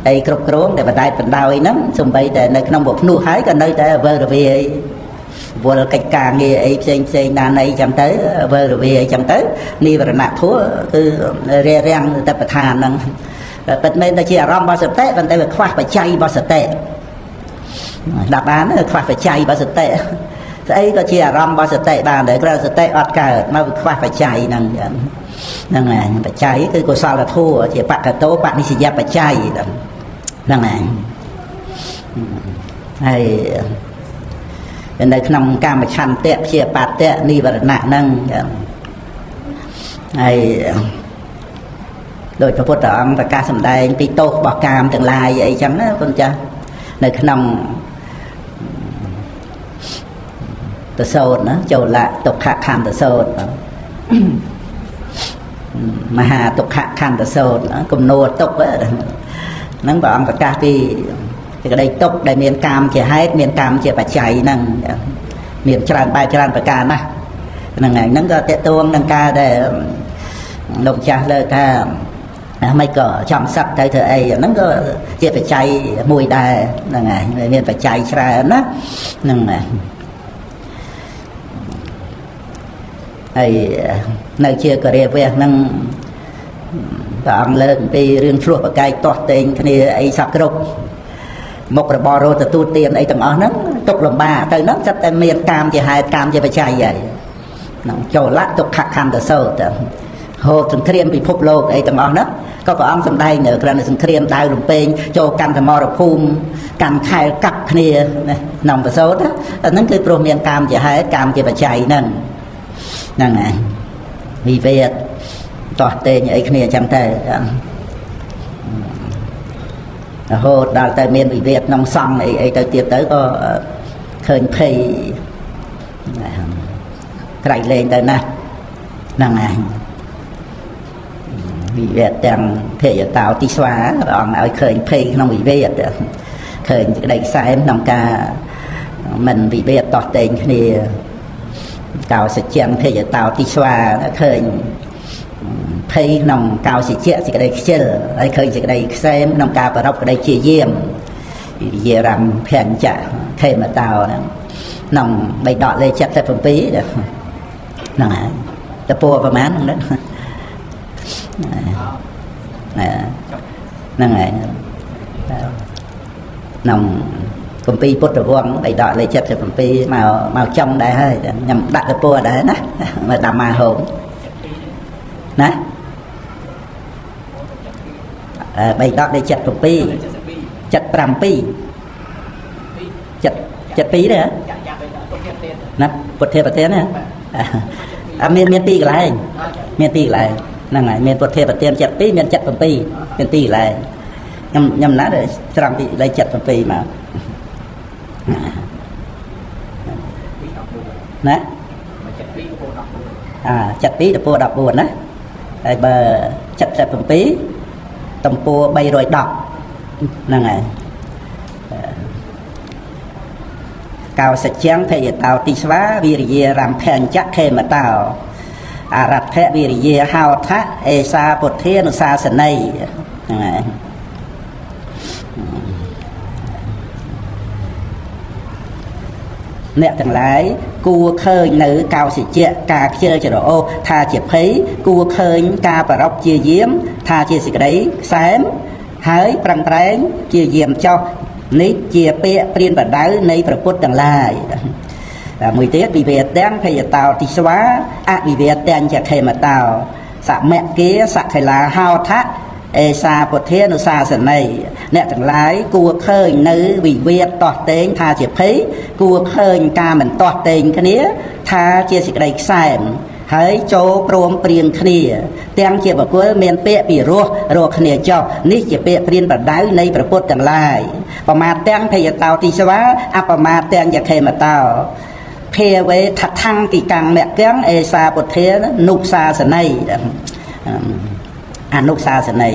អីគ្រប់គ្រងតែបដែតបណ្ដោយហ្នឹងសំបីតែនៅក្នុងពភ្នោះហើយក៏នៅតែវើរវាយវល់កិច្ចការងារអីផ្សេងណានៃចឹងទៅវើរវាយចឹងទៅនិវរណៈធัวគឺរាំងសតិប្បដ្ឋានហ្នឹងពិតមែនតែជាអារម្មណ៍របស់សតិប៉ុន្តែវាខ្វះបច្ច័យរបស់សតិដាក់បានខ្វះបច្ច័យរបស់សតិស្អីក៏ជាអារម្មណ៍របស់សតិបានដែរគ្រាន់សតិអត់កើតមកវាខ្វះបច្ច័យហ្នឹងហ្នឹងឯងបច្ច័យគឺកុសលធម៌ជាបកតោបនិស្សយបច្ច័យហ្នឹងឯងហើយនៅក្នុងកាមឆន្ទៈជាបតៈនិវរណៈហ្នឹងហើយដោយព្រះពុទ្ធអង្គប្រកាសសម្ដែងពីទោសរបស់កាមទាំងឡាយអីចឹងណាពុទ្ធចាស់នៅក្នុងទសោតណាចូលៈទុក្ខខន្ធសោតមហាទុក្ខខន្ធសោតគំនួទុក្ខហ្នឹងព្រះអង្គប្រកាសពីសេចក្តីទុក្ខដែលមានកាមជាហេតុមានកាមជាបច្ច័យហ្នឹងមានច្រើនបែបច្រើនប្រការណាស់ហ្នឹងហើយហ្នឹងក៏តេតួងនឹងការដែលលោកចាស់លើកថាមិនក៏ចំសឹកទៅធ្វើអីហ្នឹងក៏ជាបច្ច័យមួយដែរហ្នឹងហើយមានបច្ច័យច្រើនណាហ្នឹងហើយនៅជាករាវៈហ្នឹងព្រះអង្គលើកពីរឿងឆ្លោះប្រកែកទាស់ទែងគ្នាអីសពគ្រប់មុខរបររទទួលទានអីទាំងអស់ហ្នឹងទុកលំបាកទៅហ្នឹងចិត្តតែមានកាមជាហេតុកាមជាបច្ច័យហើយហ្នឹងចូលៈទុក្ខខន្ធសោតហ ហូតសង្គ្រាមពិភពលោកអីទាំងអស់ហ្នឹងក៏ព្រះអង្គសម្ដែងនៅក្រៅសង្គ្រាមដៅរំពេងចូលកាន់សមរភូមិកាន់ខែលកាប់គ្នាក្នុងប្រសូតហ្នឹងគឺព្រោះមានកាមជាហេតុកាមជាបច្ច័យហ្នឹងហើយវិវេតតោះតេញអីគ្នាអញ្ចឹងទៅរហូតដល់តែមានវិវេតក្នុងសង្ឃអីទៅទៀតទៅក៏ឃើញភ័យក្រៃលែងទៅណាស់ហ្នឹងហើយវិវេតទាំងភេយតោទីស្វាព្រះអង្គឲ្យឃើញភ័យក្នុងវិវេតឃើញក្តីខ្សែមក្នុងការមិនវិវេតតោះតេញគ្នាកោសច្ចៈភេយតោទីស្វាឃើញភ័យក្នុងកោសច្ចៈសេចក្តីខ្ជិលហើយឃើញសេចក្តីខ្សែមក្នុងការប្ររពក្តីជាយាមវិរិយារំភញ្ចៈខេមតោហ្នឹងក្នុងបៃដកលេខ77ហ្នឹងហើយតពោប្រមាណហ្នឹងហ្នឹងហើយក្នុងគម្ពីរពុទ្ធវង្សបៃដកលេខ77មកចំដែរហើយខ្ញុំដាក់តពោដែរណាមកដាំមកហូបណាបៃដកលេខ77 77 72ដែរណាពុទ្ធិប្រធានណាមានពីរកន្លែងមានពីរកន្លែងហ្នឹងហើយមានពុទ្ធិប្រធាន72មាន77មានពីរកន្លែងខ្ញុំណាស់ស្រង់ពីលេខ77មកណា72តពោ14ណាហើយបើ77ទំព័រ310ហ្នឹងហើយកោសច្ចៈភេយតោទីស្វាវិរិយារំភញ្ចៈខេមតោអរថៈវិរិយាហោថៈអេសាពុទ្ធានុសាសនីហ្នឹងហើយអ្នកទាំងឡាយគួរឃើញនៅកោសច្ចៈការខ្ជិលច្រអូសថាជាភ័យគួរឃើញការប្ររពជាយាមថាជាសេចក្តីខ្សែមហើយប្រឹងប្រែងជាយាមចោះនេះជាពាក្យព្រានបដៅនៃព្រះពុទ្ធទាំងឡាយមួយទៀតវិវេតទាំងភេយតោទីស្វាអវិវេតទាំងចខេមតោសមគាសខេឡាហោថៈអេសាពុទ្ធានុសាសនីអ្នកទាំងឡាយគួរឃើញនៅវិវេតតោះតេងថាជាភ័យគួរឃើញការមិនតោះតេងគ្នាថាជាសេចក្តីខ្សែមហើយចូលព្រមព្រៀងគ្នាទាំងជាបុគ្គលមានពាក្យពីរោះរកគ្នាចុះនេះជាពាក្យព្រានបដៅនៃព្រះពុទ្ធទាំងឡាយបមាទាំងភេយតោទីស្វាអបមាទាំងយខេមតោភាវេថថੰគិកੰមគ្គំអេសាពុទ្ធានុសាសនីអនុសាសនី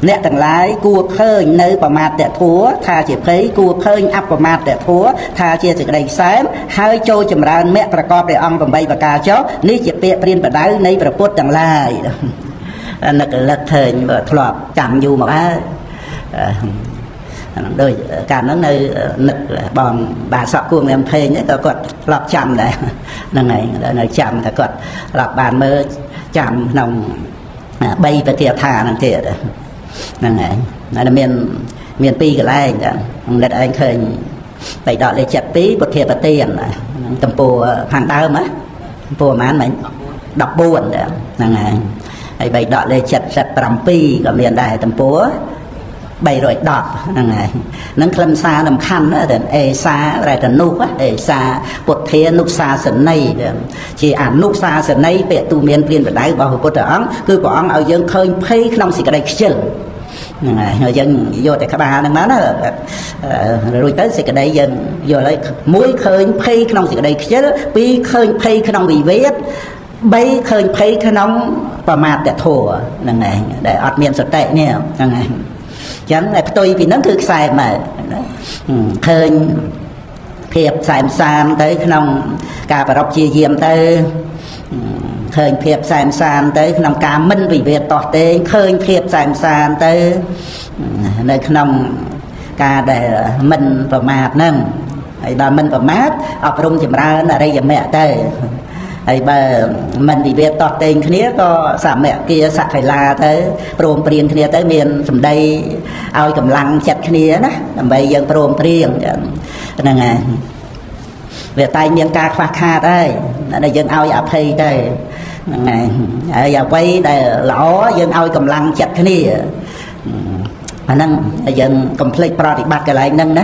អ្នកទាំងឡាយគួរឃើញនៅបមាទធัวថាជាភ័យគួរឃើញអបមាទធัวថាជាសេចក្តីខ្សែមហើយចូលចម្រើនមគ្គប្រកបដោយអង្គ8ប្រការចុះនេះជាពាក្យព្រានបដៅនៃព្រះពុទ្ធទាំងឡាយនឹកលឹកឃើញធ្លាប់ចាំយូរមកហើយដោយកាលហ្នឹងនៅនឹកបងបាទសក់គួងលំភេងក៏គាត់ធ្លាប់ចាំដែរហ្នឹងហើយនៅចាំតែគាត់ធ្លាប់បានមើលចាំក្នុង3ប្រធាថាហ្នឹងទៀតហ្នឹងហើយមាន2កន្លែងចានិតឯងឃើញបៃដកលេខ72ពុទ្ធាប្រទានទំព័រខាងដើមណាទំព័រប្រហែលមិញ14ហ្នឹងហើយហើយបៃដកលេខ77ក៏មានដែរទំព័រ310ហ្នឹងហើយនឹងខ្លឹមសារសំខាន់ណាតែអេសារែតនុអេសាពុទ្ធានុសាសនីជាអនុសាសនីពាក្យទូមានព្រានបដៅរបស់ព្រះពុទ្ធអង្គគឺព្រះអង្គឲ្យយើងឃើញភ័យក្នុងសេចក្តីខ្ជិលហ្នឹងហើយយើងយកតែក្បាលហ្នឹងមកណារួចទៅសេចក្តីយើងយកឲ្យមួយឃើញភ័យក្នុងសេចក្តីខ្ជិលពីរឃើញភ័យក្នុងវិវេទ3ឃើញភ័យក្នុងបមាទធัวហ្នឹងហើយដែលអត់មានសតិនេះហ្នឹងហើយចឹងតែផ្ទុយពីហ្នឹងគឺខ្សែមកឃើញភាពផ្សែមសានទៅក្នុងការប្ររពជាយាមទៅឃើញភាពផ្សែមសានទៅក្នុងការមិនវិវេទតោះទេឃើញភាពផ្សែមសានទៅនៅក្នុងការដែលមិនប្រមាទហ្នឹងហើយដល់មិនប្រមាទអប់រំចម្រើនអរិយមគ្គទៅហើយបើមិនវិវេទតោះតេងគ្នាក៏សមគាសខេឡាទៅព្រមព្រៀងគ្នាទៅមានសម្ដីឲ្យកម្លាំងចិត្តគ្នាណាដើម្បីយើងព្រមព្រៀងហ្នឹងហើយវាតែមានការខ្វះខាតហើយដែលយើងឲ្យអភ័យទៅ này giờ quay để lõ dân ao cầm lăng chặt cái này nâng dân complete project bắt cái lại nâng đó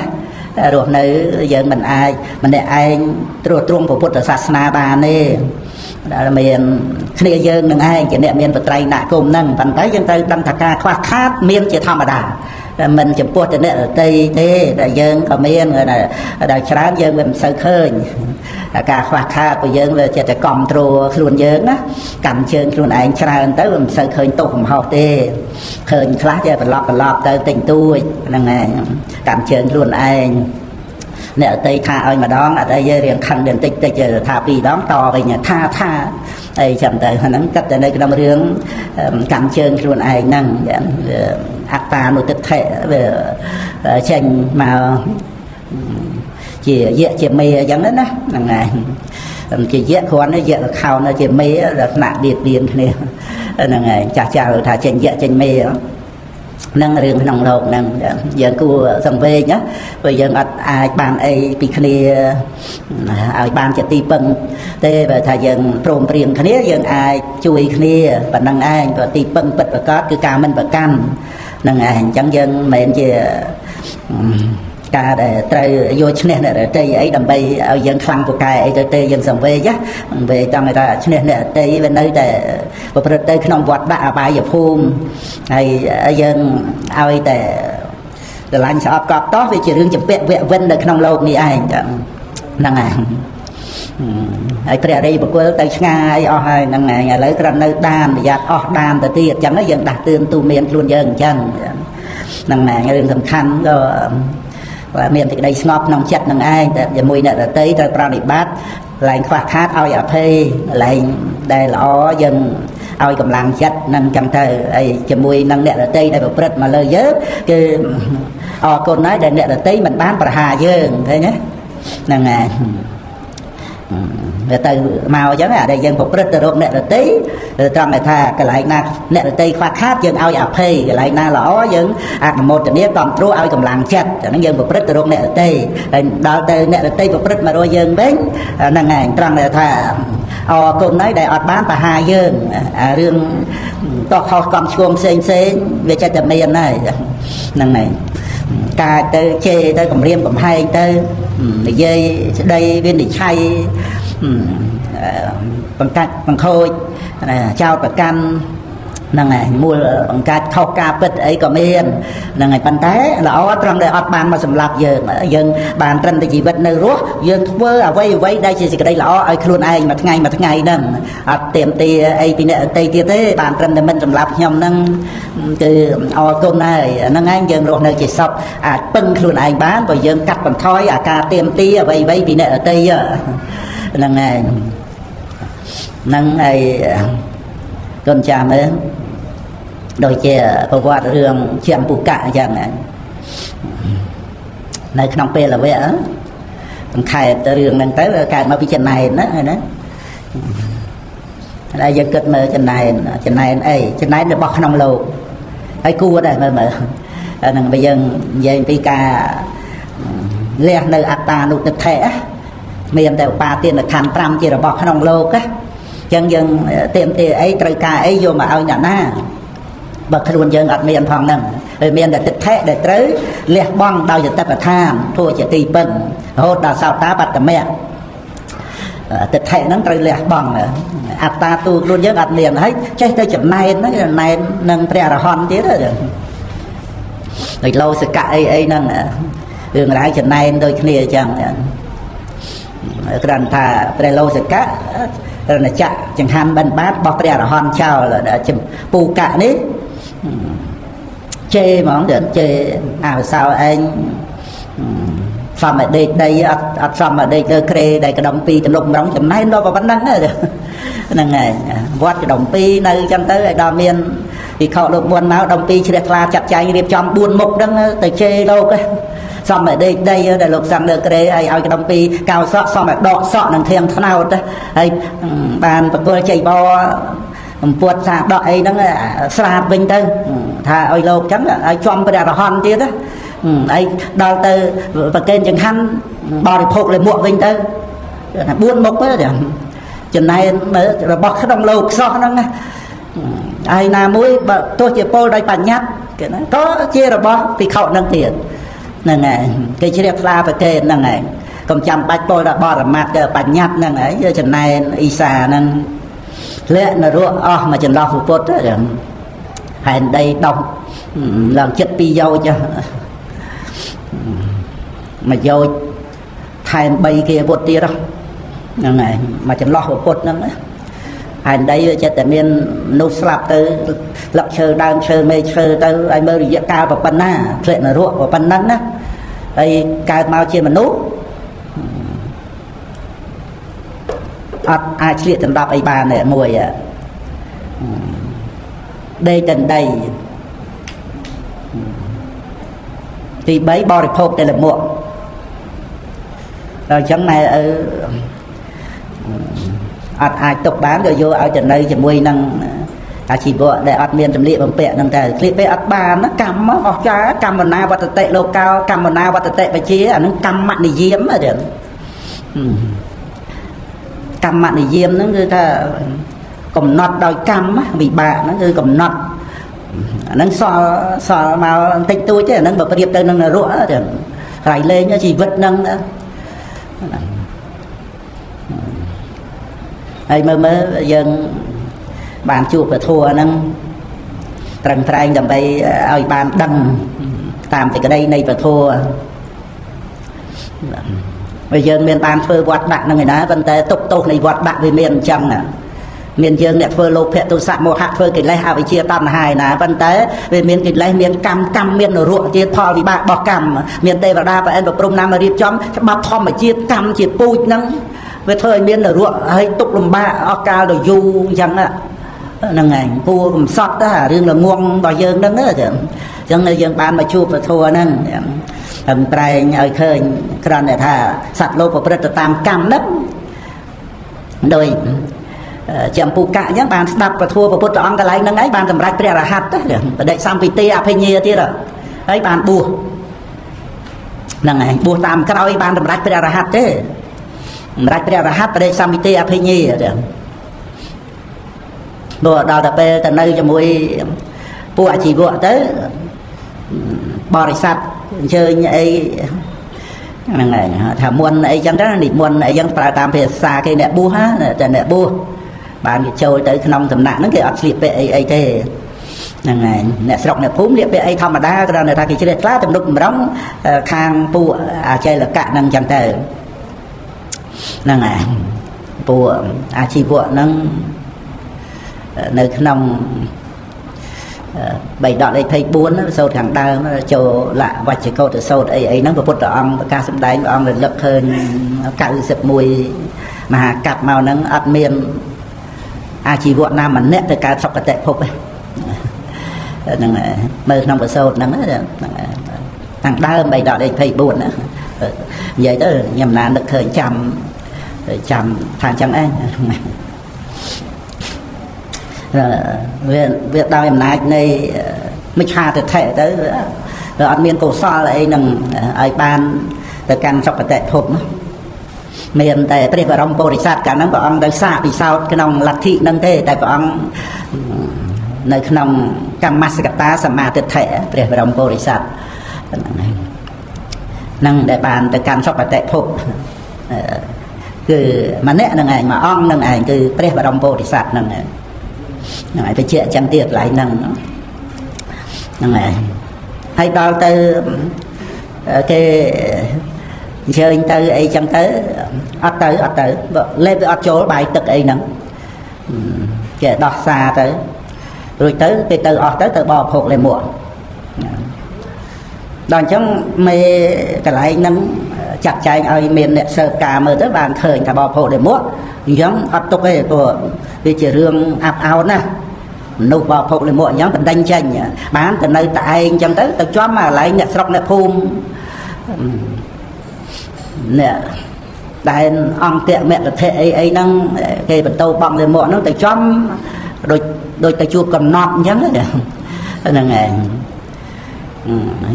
rồi nơi dân mình ai mình để ai trùa trung của Phật sát na ba nè là miền kia dân nâng ai chỉ niệm miền Phật tây nạ cùng nâng phần tới dân tây đăng thạc ca khoa khát miền chỉ thầm đà mình chụp bút trên ở tây thế là dân có miền người là đại tráng dân mình sơ khơi cả khoa khát của dân là chỉ cầm trùa luôn dân á cầm chân luôn anh tráng tới mình sơ khơi tụ hồng học tê khơi khát cho phần lọp tới tình tôi là ngày cầm chân luôn anh nè tây tha ơi mà đón ở đây riêng khăn đến tích tích giờ thà vì đón to về nhà tha đây chậm tới hắn cách ở đây cái năm riêng cầm chân luôn ai năng ác ta nội thực thể về tranh mà chỉ dễ chỉ mê giống đó là ngày chỉ dễ khoan nó dễ khao nó chỉ mê là nặng điệt điền này là ngày chả thà tranh dễ tranh mê nâng riêng nông lộc nâng giờ cô dòng về nhá bây giờ ai bàn ai bị kia ai bàn chỉ ti bưng thế và thà giờ prom riêng kia giờ ai chui kia và nâng ai và ti bưng bật và có cứ ca mình và căn nâng ai chẳng dân mền chỉ ca để trai vô trên này để trai ấy đầm bay ở dân khăn của cài ấy trai dân dòng về nhá về trong người ta trên này trai bên đây để một phần trai không vọt đã bài giờ phun hay dân ai để lạnh sợ cọp tó vì chỉ riêng chụp vẹn vẹn vân được không lâu như ai năng à ai trẻ đây một cô tay ngay ai năng ngày lấy cái nơi đàn để giặt đàn để tiệt chẳng nó dân đặt tiền tu miền luôn dân chân năng này riêng tầm khăn rồi và miền thì đây ngọc nòng chặt nòng ai để mùi nợ tới tới prao đi bát lại khoa khát ao ở phê lại đây là dân ao cầm làng chặt nâng cầm thờ ai chỉ mùi nâng nợ tây đây một mà lời dớ cái con nói để nợ tây mình bán bà hà dương thế nhé nâng này từ màu giống ở đây dân một rất là rộng nè là tí trong này tha cái lại na nè là tây khoa khác dân ao ạp phê cái lại na lõ dân một trận nếp còn trú ao cầm làng chặt nó dân một rất là rộng nè là tây đó tây nè là tây một rất mà đôi dân bến năng ngày trong này tha cùng nói đại ọt bán bà hai dân riêng to kho cầm chuông xên về cho tầm miền này năng này ca tới chê tới cầm riêng cầm hai tới dây đây bên để chay bằng cách bằng khôi trao cả căn năng ngày mua bằng cách khâu ca bít ấy có miền năng ngày bàn té là ở trong đây ở bàn mà sầm lạp giờ dân bàn trên thì chỉ vật nơi rúa dân vơ à vây đây chỉ cái đây là ở luôn ai mà ngày nè tiệm tì ấy bị nè tây kia thế bàn trên thì mình sầm lạp nhom năng từ công này năng anh dân rồi nơi chỉ sọc bưng luôn ai bán rồi dân cắt bằng thoi ca tiệm tì vây bị nè ở tây năng ngày năng ngày con cha mới đôi chè có qua đường chèm bù cạ chẳng này này không pe là vẽ khai tới đường đang tới khai mà bị chân này đó đây giờ kết mở chân này ấy chân này được bọc không lâu ấy cua đây mà đừng bây giờ về pi ca len nơi ata nụ thực thể miền đều ba tiền là thành trăm chỉ là bọc không lâu á chân dân tiệm thì ấy trời ca ấy vô mà ao nhận na bậc luôn dân ở miền phòng nè rồi miền để thực thế để tới liệt băng đào giờ tập là tham thua chỉ tì bận hốt đào sao tá bạch mẹ thực thể nó trời liệt băng ta tu luôn dân ở miền hết chơi tới chậm này nó này nâng pre là hòn thế rồi rồi lâu sẽ cãi ấy nâng đường lại chậm này đôi khi chẳng cái thà pre lâu sẽ cãi rồi là chặt chẳng hạn bên bát bọc ra là hòn chào là đã chìm bù cả đấy chê mà không được chê sao anh xong ở đây xong ở đây cơ kê đây cái đồng pi tầm lục đóng chùm nay nó có vấn đăng rồi nâng này vót cái đồng pi nơi chân tới đo miên thì khẩu lục buồn máu đồng pi chỉ đẹp là chặt cháy điệp trong buồn mục đăng từ chê đâu cái xong ở đây để lục sang được cái ai cái đồng pi cao sọ xong rồi đọ sọ nâng thêm thế nào đấy hay bàn và cô chạy bo buột xa đọ ấy nó sạp vinh tư thà ơi lục chấm ai chom cái là hòn chứ đó ấy đào từ và kênh chẳng hắn bò đi phục lại muộn vinh tư buôn mục đó ចំណែកមើលរបស់ក្នុងលោកសោះហ្នឹងឯណាមួយបើទោះជាពលដោយបញ្ញត្តិគេណាក៏ជារបស់ភិក្ខុហ្នឹងទៀតហ្នឹងហើយគេជ្រាបស្លាប្រគេហ្នឹងហើយកុំចាំបាច់ពលដល់បរមត្តទៅបញ្ញត្តិហ្នឹងហើយចំណែកអ៊ីសាហ្នឹងលាក់នរកអស់មកចន្លោះពុទ្ធហែនដីដុះឡើងចិត្ត2យោជ1យោជថែម3គេពុទ្ធទៀតហ្នឹងហើយមកចន្លោះពុទ្ធហ្នឹងហែនដីវាចិត្តតែមានមនុស្សស្លាប់ទៅលឹកឈើដើមឈើមេឈើទៅឲ្យមើលរយៈកាលប៉ុណ្ណាធ្លាក់នរកប៉ុណ្ណឹងណាហើយកើតមកជាមនុស្សអត់អាចឆ្លៀកដណ្ដប់អីបានទេមួយដេកតែដីទី3បរិភោគតែលមុខដល់អញ្ចឹងណែអត់អាចទុកបានក៏យកឲ្យទៅនៅជាមួយនឹងអាជីវៈដែលអត់មានចម្លៀកបំពាក់ហ្នឹងតែឃ្លៀកពេលអត់បានកម្មអស់ចាកម្មណាវត្តតិលោកោកម្មណាវត្តតិបជាអាហ្នឹងកម្មនិយមហ្នឹងកម្មនិយមហ្នឹងគឺថាកំណត់ដោយកម្មវិបាកហ្នឹងគឺកំណត់អាហ្នឹងសល់មកបន្តិចតួចទេអាហ្នឹងបើប្រៀបទៅនឹងនរកហ្នឹងក្រៃលែងជីវិតហ្នឹងហើយមើលយើងបានជួបពធហ្នឹងត្រឹងត្រែងដើម្បីឲ្យបានដឹងតាមសេចក្តីនៃពធបើយើងមានបានធ្វើវត្តដាក់ហ្នឹងឯណាប៉ុន្តែទុកទោសនៃវត្តដាក់វាមានអញ្ចឹងមានយើងអ្នកធ្វើលោភៈទោសៈមោហៈធ្វើកិលេសអវិជ្ជាតណ្ហាឯណាប៉ុន្តែវាមានកិលេសមានកម្មមាននរកជាផលវិបាករបស់កម្មមានទេវតាប្រអិនប្រព្រំណាមករៀបចំច្បាប់ធម្មជាតិកម្មជាពូជហ្នឹងវាធ្វើឲ្យមាននរកហើយទុកលំបាកអស់កាលទៅយូរអញ្ចឹងហ្នឹងឯងគួរកំសត់ទៅរឿងល្ងងរបស់យើងហ្នឹងអញ្ចឹងយើងបានមកជួបពធហ្នឹងតែប្រែងឲ្យឃើញគ្រាន់តែថាសត្វលោកប្រព្រឹត្តទៅតាមកម្មហ្នឹងដោយចំពុកៈអញ្ចឹងបានស្ដាប់ពធព្រះពុទ្ធអង្គកន្លែងហ្នឹងហើយបានសម្រេចព្រះរហ័តបដិសម្ពិទេអភិញ្ញាទៀតហើយបានបួសហ្នឹងឯងបួសតាមក្រោយបានសម្រេចព្រះរហ័តទេសម្រាប់ព្រះរហ័តបដិសម្ពិទេអភិញ្ញាទេបើដល់តែពេលទៅនៅជាមួយពួកអាជីវៈទៅបរិស័ទអញ្ជើញអីហ្នឹងហើយថាមុនអីចឹងទៅនិមន្តអីចឹងប្រើតាមភាសាគេអ្នកបួសតែអ្នកបួសបានគេចូលទៅក្នុងសំណាក់ហ្នឹងគេអត់ឆ្លៀកពាក់អីទេហ្នឹងហើយអ្នកស្រុកអ្នកភូមិលៀកពាក់អីធម្មតាគ្រាន់តែថាគេជ្រះថ្លាទំនុកម្ដងខាងពួកអាចេលកៈហ្នឹងចឹងទៅហ្នឹងហើយពួកអាជីវៈហ្នឹងនៅក្នុង3.24សូត្រខាងដើមចូលលៈវច្ចកោតសូត្រអីហ្នឹងព្រះពុទ្ធអង្គប្រកាសសម្ដែងព្រះអង្គរលឹកឃើញ91មហាកັບមកហ្នឹងអត់មានអាជីវៈណាម្នាក់ទៅកើតសុគតិភពទេហ្នឹងមើលក្នុងប្រសូតហ្នឹងខាងដើម3.24ណានិយាយទៅខ្ញុំណានឹកឃើញចាំថាអញ្ចឹងឯងវាដោយអំណាចនៃមិច្ឆាទិដ្ឋិទៅអត់មានកុសលអីនឹងឲ្យបានទៅកាន់សុគតិភពមានតែព្រះបរមពុរិស័ទកាលហ្នឹងព្រះអង្គទៅសាកពិសោធន៍ក្នុងលទ្ធិហ្នឹងទេតែព្រះអង្គនៅក្នុងកម្មសកតាសមាទិដ្ឋិព្រះបរមពុរិស័ទហ្នឹងដែលបានទៅកាន់សុគតិភពគឺម្នាក់ហ្នឹងឯងមួយអង្គហ្នឹងឯងគឺព្រះបរមពុរិស័ទហ្នឹងឯងទៅជាអញ្ចឹងទៀតកន្លែងហ្នឹងហ្នឹងឯងហើយដល់ទៅគេអញ្ជើញទៅអីចឹងទៅអត់ទៅលេបទៅអត់ចូលបាយទឹកអីហ្នឹងគេដោះសារទៅរួចទៅគេទៅអស់ទៅបរិភោគលេមួកដល់អញ្ចឹងមេកន្លែងហ្នឹងចាត់ចែងឲ្យមានអ្នកសើបការមើលទៅបានឃើញថាបរិភោគលេមួកអញ្ចឹងអត់ទុកទេព្រោះវាជារឿងអាប់អោតណាមនុស្សបរិភោគលេមួកអញ្ចឹងបណ្ដេញចេញបានទៅនៅតែឯងអញ្ចឹងទៅចំមកកន្លែងអ្នកស្រុកអ្នកភូមិអ្នកដែលអង្គៈមគ្គធិអីហ្នឹងគេបន្តបងលេមួកហ្នឹងទៅចំដូចទៅជួបកំណត់អញ្ចឹងហ្នឹងឯង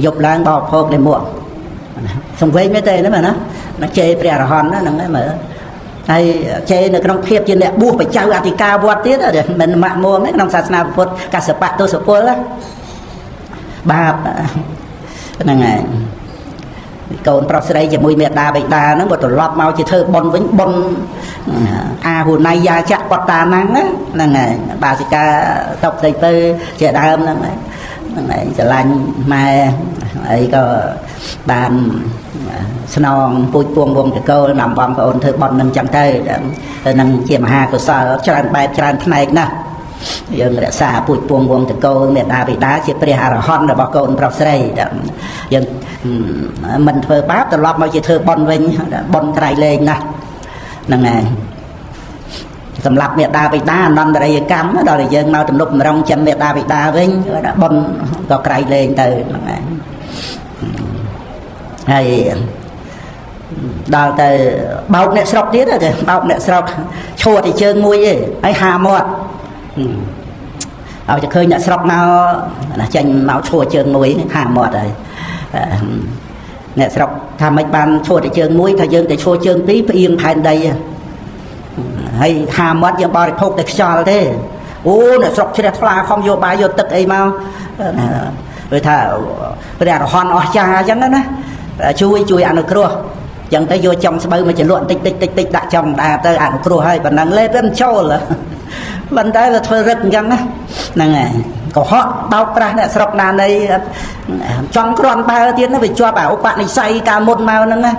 យប់ឡើងបរិភោគលេមួកសង្វេងមែនទេណាណាជេរព្រះអរហន្តហ្នឹងមើល hay chế được trong khiếp trên đẹp buộc phải trao Attica vót tiết rồi mình mạng mua mấy trong sát na Phật cả sập bát tôi sập đó ba là ngày cồn prosray chỉ mùi miệt đà bệnh đà nó một tổ lọp mau chỉ thơ bon vĩnh bon hồi nay gia chặt quạt tà nắng á là ngày bà sĩ ca tộc thầy tư trẻ đam là ngày trở lành mà ấy có bàn snon bụi buông buông cái câu nằm vòng ôn thơ bon nâng chẳng tê nâng chiêm hà của sao tràn bài tràn này nè dân đã xa bụi buông buông cái câu miệt đà bị đá chỉ pre hà hòn là bao câu prosray dân mình thơ báp từ lọp mau chỉ thơ bon vinh bon trai lên nè là ngày sầm lập miệt đà bị đá non đây cắm đó là dân mau tụm lục mà trong chân miệt đà bị đá vinh đã bon có cày lên từ hay đào từ bao nẹt sọc tiết rồi bao nẹt sọc chua thì chơi mui ấy hà mọt aoจะเคยnẹt sọc nào tranh máu chua chơi mui hà mọt rồi nẹt sọc tham mấy ban chua thì chơi mui thời gian thì chua chơi tí yên thành đây hay hà mọtยังบริโภคแต่ชอลthế nẹt sọc chơi thla không vô bài vôตึกấy mau rồi thà bây giờ hoàn ở cha chẳng đó chui ăn được cua chẳng tới vô trong bơi mà chỉ luận tích đã trong đã tới ăn cua hay còn đang lên bên châu là lần đấy là thôi rất chẳng á này có họ bao ra nè sọc nàn đây trong con ba tiếng nó bị cho bảo bạn này say cả một màu nữa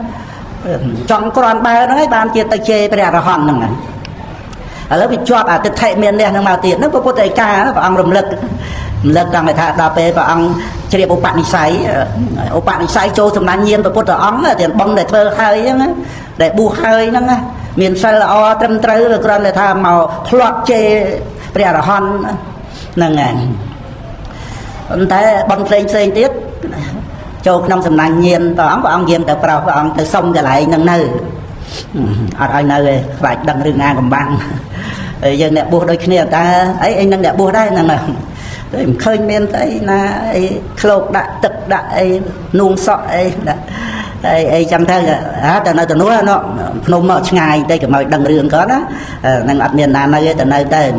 trong con ba nó ban kia tay chê bây giờ là hoàn nữa ở lớp bị cho bảo cái thệ miền này nó màu tiền nó có tay ca nó ăn rầm lực đang người ta đào về và ăn chơi bộ bạn đi sấy cho trongนั้นnhiên và cốt ở ống là tiền bông để thơ hơi để bu hơi nó miền Sài là o trâm trứ rồi con người ta màu lót chê bây giờ hòn là ngày thế bông xây tiếp cho trong trongนั้นnhiên và ống của ông nhiên từ vào của ông từ sông trở lại nâng nơi ở đây nơi lại đằng rừng ngang cầm băng giờ nè bùa đôi khi ta ấy anh đang nè bùa đây nè khơi men thấy na khâu đã tật đã nuông sọ chẳng thế từ nơi từ núi nó nôm mở ngày đây cái màu đằng rừng có đó năng ở miền Nam nơi từ nơi tới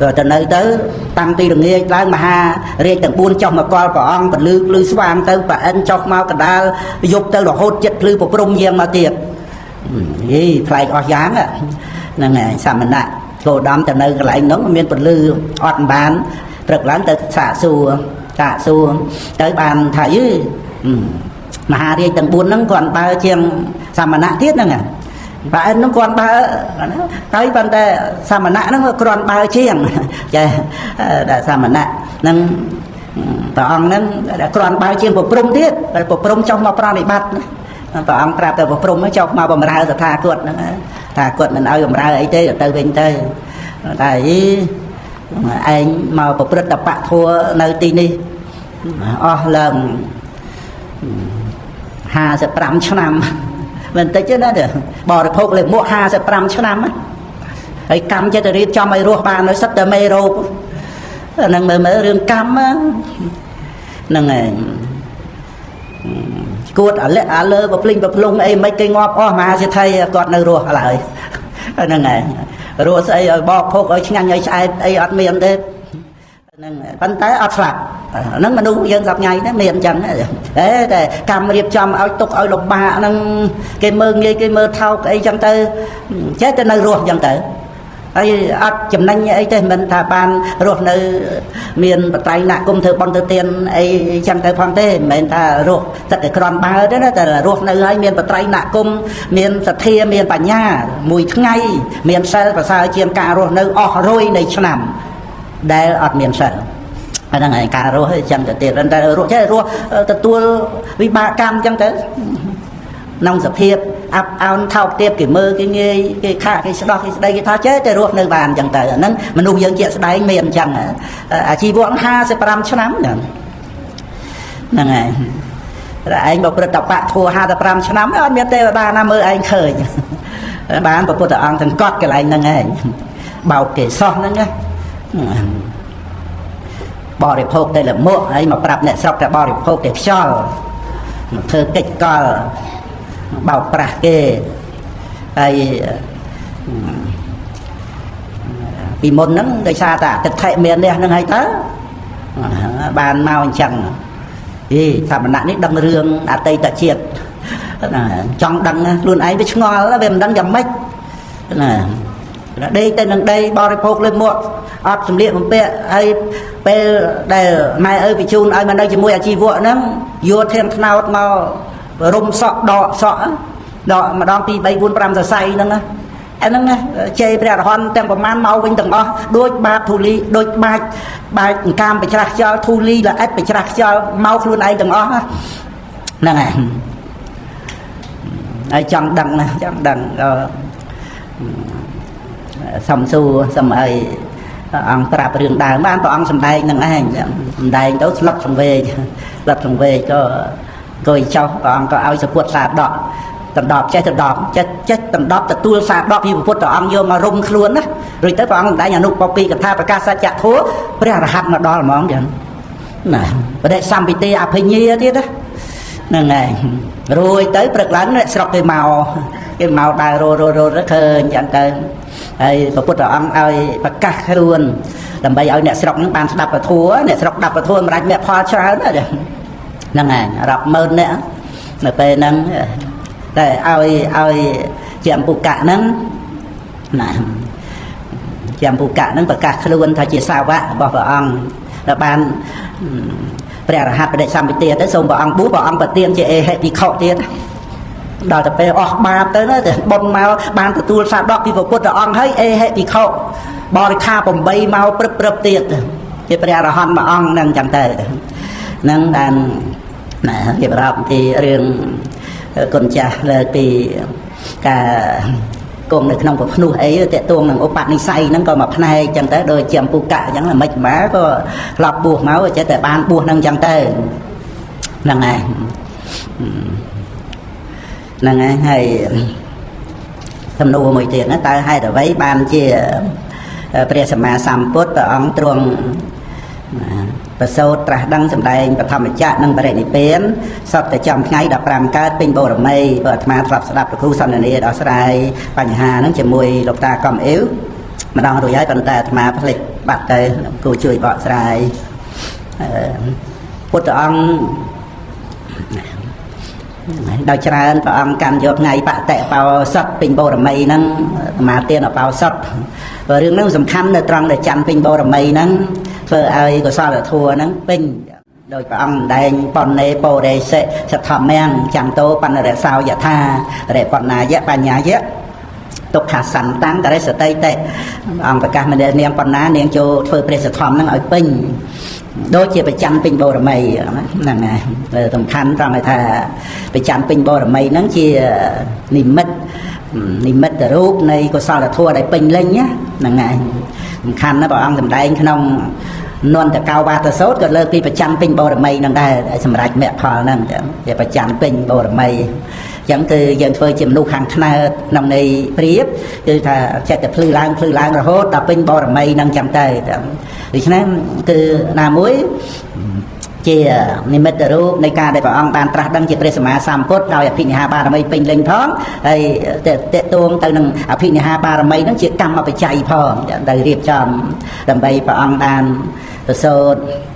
rồi từ nơi tới tăng ti đường nghe lại mà ha riêng từng buôn trong mà coi của ông và lư xoang tới và anh cho mau cả đa dục tới là hốt chết lư bộ rung giang mà tiệt gì phải có dáng à năng ngày sao mình lại cô đám từ nơi lại nó miền phần lư ọt bán rất lớn tới xạ xua tới bàn thấy mà hà đi từng buôn nó còn ba chiên sao mà nạ thiết nữa nè và anh nó còn ba tới vấn đề sao mà nạ nó còn ba chiên đã sao mà nạ nên và ông nó còn ba chiên của prum thiết của prum trong mà pra bị bắt và ông tra từ của prum nó trong mà bầm ra rồi thà cuột mình ơi bầm ra ấy thế rồi tới bên tới tại anh mà bộ phận tập bạn thua nơi tin đi lần 55 ឆ្នាំ mình tới chứ đó được bỏ được phục lên mua 55 ឆ្នាំ ấy cắm cho tôi đi cho mày ruột bà nói sắp tới mê rô nâng mới rương cắm nâng này cuột ở lơ bập lung ấy mấy cây ngọt mà sẽ thay còn nơi ruột lại nâng này rồi xây bỏ phục ở nhanh ấy ai ở miền đấy vấn tế ở phạt nó mà nuôi dân dọc ngày đó miền chẳng đấy để cầm điệp chồng ở tục ở lục bà nâng cái mơ thao cái chẳng tư chết tới nơi ruột chẳng tử ấy chùm nanh ấy thì mình thà ban ruột nơi miền tây nạ cung thư bon thư tiền ấy chẳng tư phong thế mình thà ruột thật để còn ba đó là ruột nơi ấy miền tây nạ cung miền thật thia miền bản nha mùi ngay miền sao và sao chiên cả ruột nơi rồi này cho nằm để ở miền sơn anh đang ngày cả rồi chẳng thể tiền lên đây rồi chứ rồi tua vì ba cam chẳng thế nông sập hiệp ao thao tiếp cái mơ cái nghe cái khá cái đó cái đây cái thao chế để ruột nơi bàn chẳng thể nâng mình nuôi dân chuyện đấy miền chẳng chỉ vuông 55 ឆ្នាំnè ngày anh bảo tập bạn thua 25 ឆ្នាំanh biết tên là 3 năm mơ anh khởi bán bảo cô thằng thằng cọt cái này nè ngày bảo kể son nữa nhá bỏ để phô đây là mua ấy mà prap nè sọc ra bỏ để phô để cho thơ kịch co bảo prap kê ហើយពីមុនហ្នឹងដោយសារតែទឹកថែមាននេះហ្នឹងហើយទៅបានមកអញ្ចឹងថាបណ្ណៈនេះដឹងរឿងអតីតជាតិចង់ដឹងខ្លួនឯងវាឆ្ងល់វាមិនដឹងយ៉ាងម៉េចណាដេកទៅនឹងដីបរិភោគលើមកអត់សម្លៀកបំពាក់ហើយពេលដែលម៉ែឪបញ្ជូនឲ្យមកនៅជាមួយអាជីវៈហ្នឹងយកធានថ្នោតមករុំសក់ដកសក់ដកម្ដង2 3 4 5សរសៃហ្នឹងអាហ្នឹងជ័យព្រះអរហន្តទាំងប្រមាណមកវិញទាំងអស់ដូចបាបធូលីដូចបាច់កាមបច្ច្រាស់ខ្យល់ធូលីល្អិតបច្ច្រាស់ខ្យល់មកខ្លួនឯងទាំងអស់ហ្នឹងហើយចង់ដឹងណាចង់ដឹងសំសួរសំអីអង្គប្រាប់រឿងដើមបានព្រះអង្គសម្ដែងនឹងឯងសម្ដែងទៅស្លឹកសង្វេគក៏អង្គុយចុះព្រះអង្គក៏ឲ្យសពុតសាដកដណ្ដប់ចេះដណ្ដប់ទទួលសាដកពីពុទ្ធព្រះអង្គយកមករុំខ្លួនណារួចទៅព្រះអង្គសម្ដែងអនុបពីកថាប្រកាសសច្ចធម៌ព្រះអរហន្តមកដល់ហ្មងចឹងណាបដិសម្ពិទេអភិញ្ញាទៀតហ្នឹងហើយរួចទៅព្រឹកឡើងអ្នកស្រុកគេមកដើររត់ឃើញចឹងទៅហើយព្រះពុទ្ធអង្គឲ្យប្រកាសខ្លួនដើម្បីឲ្យអ្នកស្រុកហ្នឹងបានស្ដាប់ពធអ្នកស្រុកស្ដាប់ពធមិនអាចមានផលច្រើនហ្នឹងហើយរាប់ម៉ឺនអ្នកនៅពេលហ្នឹងតែឲ្យជាអំពុកៈហ្នឹងណាជាអំពុកៈហ្នឹងប្រកាសខ្លួនថាជាសាវករបស់ព្រះអង្គដែលបានព្រះអរហន្តបដិសម្ពិទេទៅសូមព្រះអង្គបួសព្រះអង្គប្រទានជាអេហិភិក្ខុទៀតដល់ទៅពេលអស់បាបទៅណាតែបុណ្យមកបានទទួលសាដកពីព្រះពុទ្ធអង្គហើយអេហិភិក្ខុបរិខា8មកព្រឹបទៀតជាព្រះអរហន្តមួយអង្គហ្នឹងចឹងទៅហ្នឹងបានណារៀបរាប់ពីរឿងគុណចាស់លើពីការគង់នៅក្នុងប្រភ្នោះអីតេតួងនឹងឧបនិស្ស័យហ្នឹងក៏មកផ្នែកចឹងទៅដូចជាអំពុកៈចឹងមិនខ្មាក៏ធ្លាប់បួសមកចេះតែបានបួសហ្នឹងចឹងទៅហ្នឹងហើយសំណួរមួយទៀតណាតើហេតុអ្វីបានជាព្រះសម្មាសម្ពុទ្ធព្រះអង្គទ្រង់ប្រសូតត្រាស់ដឹងសម្ដែងបឋមចក្រនិងបរិនិព្វានសពតែចំថ្ងៃ15កើតពេញបូរមីព្រោះអាត្មាធ្លាប់ស្ដាប់លោកគ្រូសន្តានាដោះស្រាយបញ្ហាហ្នឹងជាមួយលោកតាកំអ៊ីវម្ដងរួចហើយប៉ុន្តែអាត្មាភ្លេចបាត់ទៅគ្រូជួយបកស្រាយពុទ្ធអង្គដោយច្រើនព្រះអង្គកាន់យកថ្ងៃបតិបោសុតពេញបូរមីហ្នឹងសមាទានបោសុតព្រោះរឿងហ្នឹងសំខាន់នៅត្រង់ដែលច័ន្ទពេញបូរមីហ្នឹងធ្វើឲ្យកុសលធម៌ហ្នឹងពេញដោយព្រះអង្គម្ដែងបណ្ណេបរិសិសទ្ធមំចន្តោបណ្ណរសោយថារិបណ្ណាយៈបញ្ញាយៈទុក្ខសន្តាំងករិសតិតិអង្គប្រកាសមនាមបណ្ណានាងចូលធ្វើព្រះសទ្ធមហ្នឹងឲ្យពេញដូចជាប្រចាំពេញបូរមីហ្នឹងណាសំខាន់ត្រង់ថាប្រចាំពេញបូរមីហ្នឹងជានិមិត្តរូបនៃកុសលធម៌ដែលពេញលេញហ្នឹងហើយសំខាន់ណាព្រះអង្គសម្ដែងក្នុងនន្តកោវាទសោតក៏លើកពីប្រចាំពេញបូរមីហ្នឹងដែរសម្រាប់មគ្គផលហ្នឹងជាប្រចាំពេញបូរមីអញ្ចឹងគឺយើងធ្វើជាមនុស្សខាងថ្នើតក្នុងន័យប្រៀបគឺថាចិត្តតែភ្លឺឡើងរហូតដល់ពេញបូរមីហ្នឹងចឹងទៅដូច្នេះគឺណាមួយជានិមិត្តរូបនៃការដែលព្រះអង្គបានត្រាស់ដឹងជាព្រះសម្មាសម្ពុទ្ធដោយអភិនិហាបារមីពេញលេញផងហើយតេតួងទៅនឹងអភិនិហាបារមីហ្នឹងជាកម្មបច្ច័យផងដែលរៀបចំដើម្បីព្រះអង្គបានប្រសូត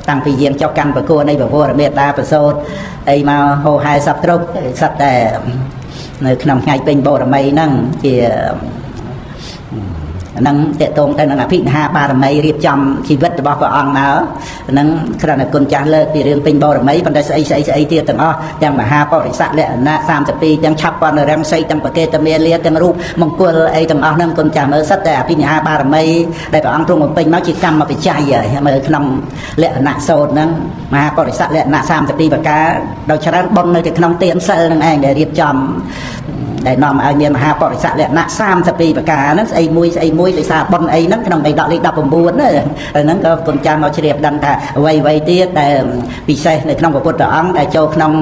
តាំងពីយាងចុះកាន់ប្រគួរនៃពពរមេត្តាប្រសូតអីមកហោហែសពគ្រប់សត្វតែនៅក្នុងថ្ងៃពេញបូរមីហ្នឹងជានឹងតេតងទៅនឹងអភិនិហាបារមីរៀបចំជីវិតរបស់ព្រះអង្គមកនឹងគ្រាន់តែគុណចាស់លើកពីរឿងពេញបូរមីប៉ុន្តែស្អីទៀតទាំងអស់ទាំងមហាបរិស័កលក្ខណៈ32ទាំងឆាប់បណ្ណរង្សីទាំងបកេតមេលាទាំងរូបមង្គលអីទាំងអស់ហ្នឹងគុណចាស់មើលសិតតែអភិនិហាបារមីដែលព្រះអង្គទ្រង់បំពេញមកជាកម្មបច្ច័យហើយមើលក្នុងលក្ខណៈសូត្រហ្នឹងមហាបរិស័កលក្ខណៈ32ប្រការដោយច្រើនបុណ្យនៅក្នុងទានសិលហ្នឹងឯងដែលរៀបចំដែលនាំឲ្យមានមហាបរិស័កលក្ខណៈ32ប្រការហ្នឹងស្អីមួយដោយសារបុណ្យអីហ្នឹងក្នុងដីដកលេខ19ហ្នឹងក៏គុណចាស់មកជ្រាបដឹងថាអ្វីទៀតដែលពិសេសនៅក្នុងពុទ្ធអង្គដែលចូលក្នុង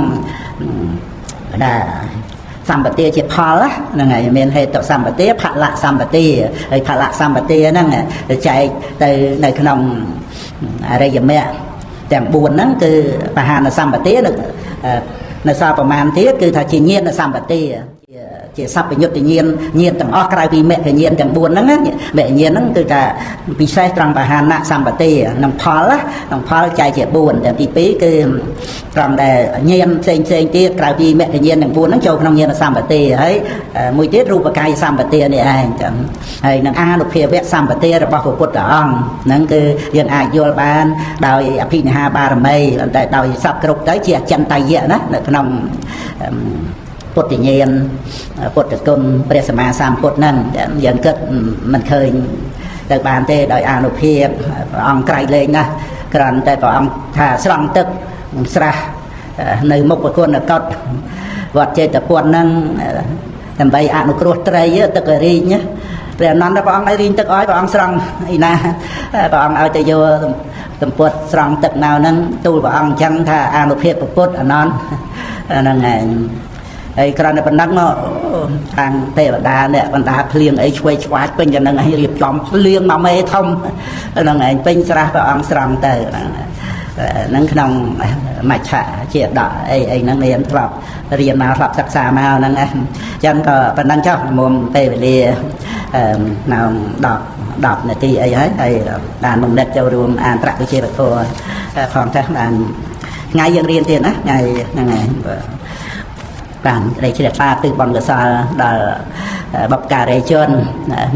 សម្បទាជាផលហ្នឹងហើយមានហេតុសម្បទាផលៈសម្បទាហើយផលៈសម្បទាហ្នឹងទៅចែកទៅនៅក្នុងអរិយមគ្គទាំង4ហ្នឹងគឺបហានសម្បទានៅសល់ប្រមាណទៀតគឺថាជាញាណសម្បទា ជាសព្វញុត្តញាណទាំងអស់ក្រៅពីមគ្គញាណទាំង4ហ្នឹងមគ្គញាណហ្នឹងគឺថាពិសេសត្រង់បហានៈសម្បទានិងផលចែកជា4តែទី2គឺត្រង់ដែលញាណផ្សេងទៀតក្រៅពីមគ្គញាណទាំង4ហ្នឹងចូលក្នុងញាណសម្បទាហើយមួយទៀតរូបកាយសម្បទានេះឯងចឹងហើយនឹងអានុភាវៈសម្បទារបស់ព្រះពុទ្ធអង្គហ្នឹងគឺយើងអាចយល់បានដោយអភិនិហាបារមីតែដោយសពគ្រប់ទៅជាអចិន្តយៈណានៅក្នុងពុទ្ធញាណពុទ្ធគុណព្រះសម្មាសម្ពុទ្ធហ្នឹងយើងគិតមិនឃើញទៅបានទេដោយអានុភាពព្រះអង្គក្រៃលែងណាស់គ្រាន់តែព្រះអង្គថាស្រង់ទឹកស្រះនៅមុខប្រគុណកតវត្តចេតពុនហ្នឹងដើម្បីអនុគ្រោះត្រីទឹករីងព្រះអនន្តព្រះអង្គឲ្យរីងទឹកឲ្យព្រះអង្គស្រង់ឯណាព្រះអង្គឲ្យទៅយកសម្ពុតស្រង់ទឹកnàoហ្នឹងទូលព្រះអង្គអញ្ចឹងថាអានុភាពពុទ្ធអនន្តហ្នឹងឯងហើយគ្រាន់តែប៉ុណ្ណឹងខាងទេវតាអ្នកបណ្ដាភ្លៀងអីឆ្វេងឆ្វាចពេញយ៉ាងហ្នឹងឲ្យរៀបចំភ្លៀងមកមេធំហ្នឹងឯងពេញស្រះព្រះអង្គស្រង់ទៅហ្នឹងក្នុងមច្ឆជាដកអីហ្នឹងមានធ្លាប់រៀនមកធ្លាប់សិក្សាមកហ្នឹងអញ្ចឹងក៏ប៉ុណ្ណឹងចុះមុំពេលវេលាម៉ោង10នាទីអីហើយបានមកនិតចូលរួមអានត្រវិជ្ជាពធផងចាស់បានថ្ងៃយើងរៀនទៀតណាថ្ងៃហ្នឹងហើយបានក្តីជ្រះថ្លាទិសបុណ្យកុសលដល់បុព្វការីជន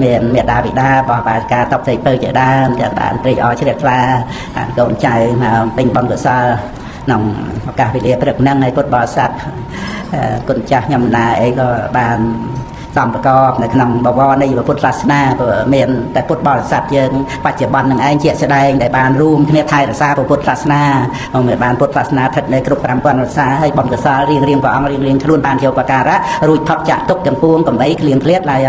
មានមេដាបិតាបោះបាការតបស្រីពៅជាដើមទាំងបានត្រេកអរជ្រះថ្លាកូនចៅមកពេញបុណ្យកុសលក្នុងឱកាសវេលាព្រឹកហ្នឹងហើយពុទ្ធបរិស័ទគុណចាស់ញ៉ាំណាអីក៏បានសំប្រកបនៅក្នុងបវរនៃពុទ្ធសាសនាព្រោះមានតែពុទ្ធបរិស័ទយើងបច្ចុប្បន្ននឹងឯងជាក់ស្ដែងដែលបានរួមគ្នាថែរក្សាពុទ្ធសាសនាមកបានពុទ្ធសាសនាស្ថិតនៅគ្រប់5000រសាហើយបុណ្យកុសលរៀងព្រះអង្គរៀងខ្លួនបានជាឧបការៈរួចផុតចាក់ទុកទាំងពួងកំបីគ្លៀងឃ្លាតឡើយ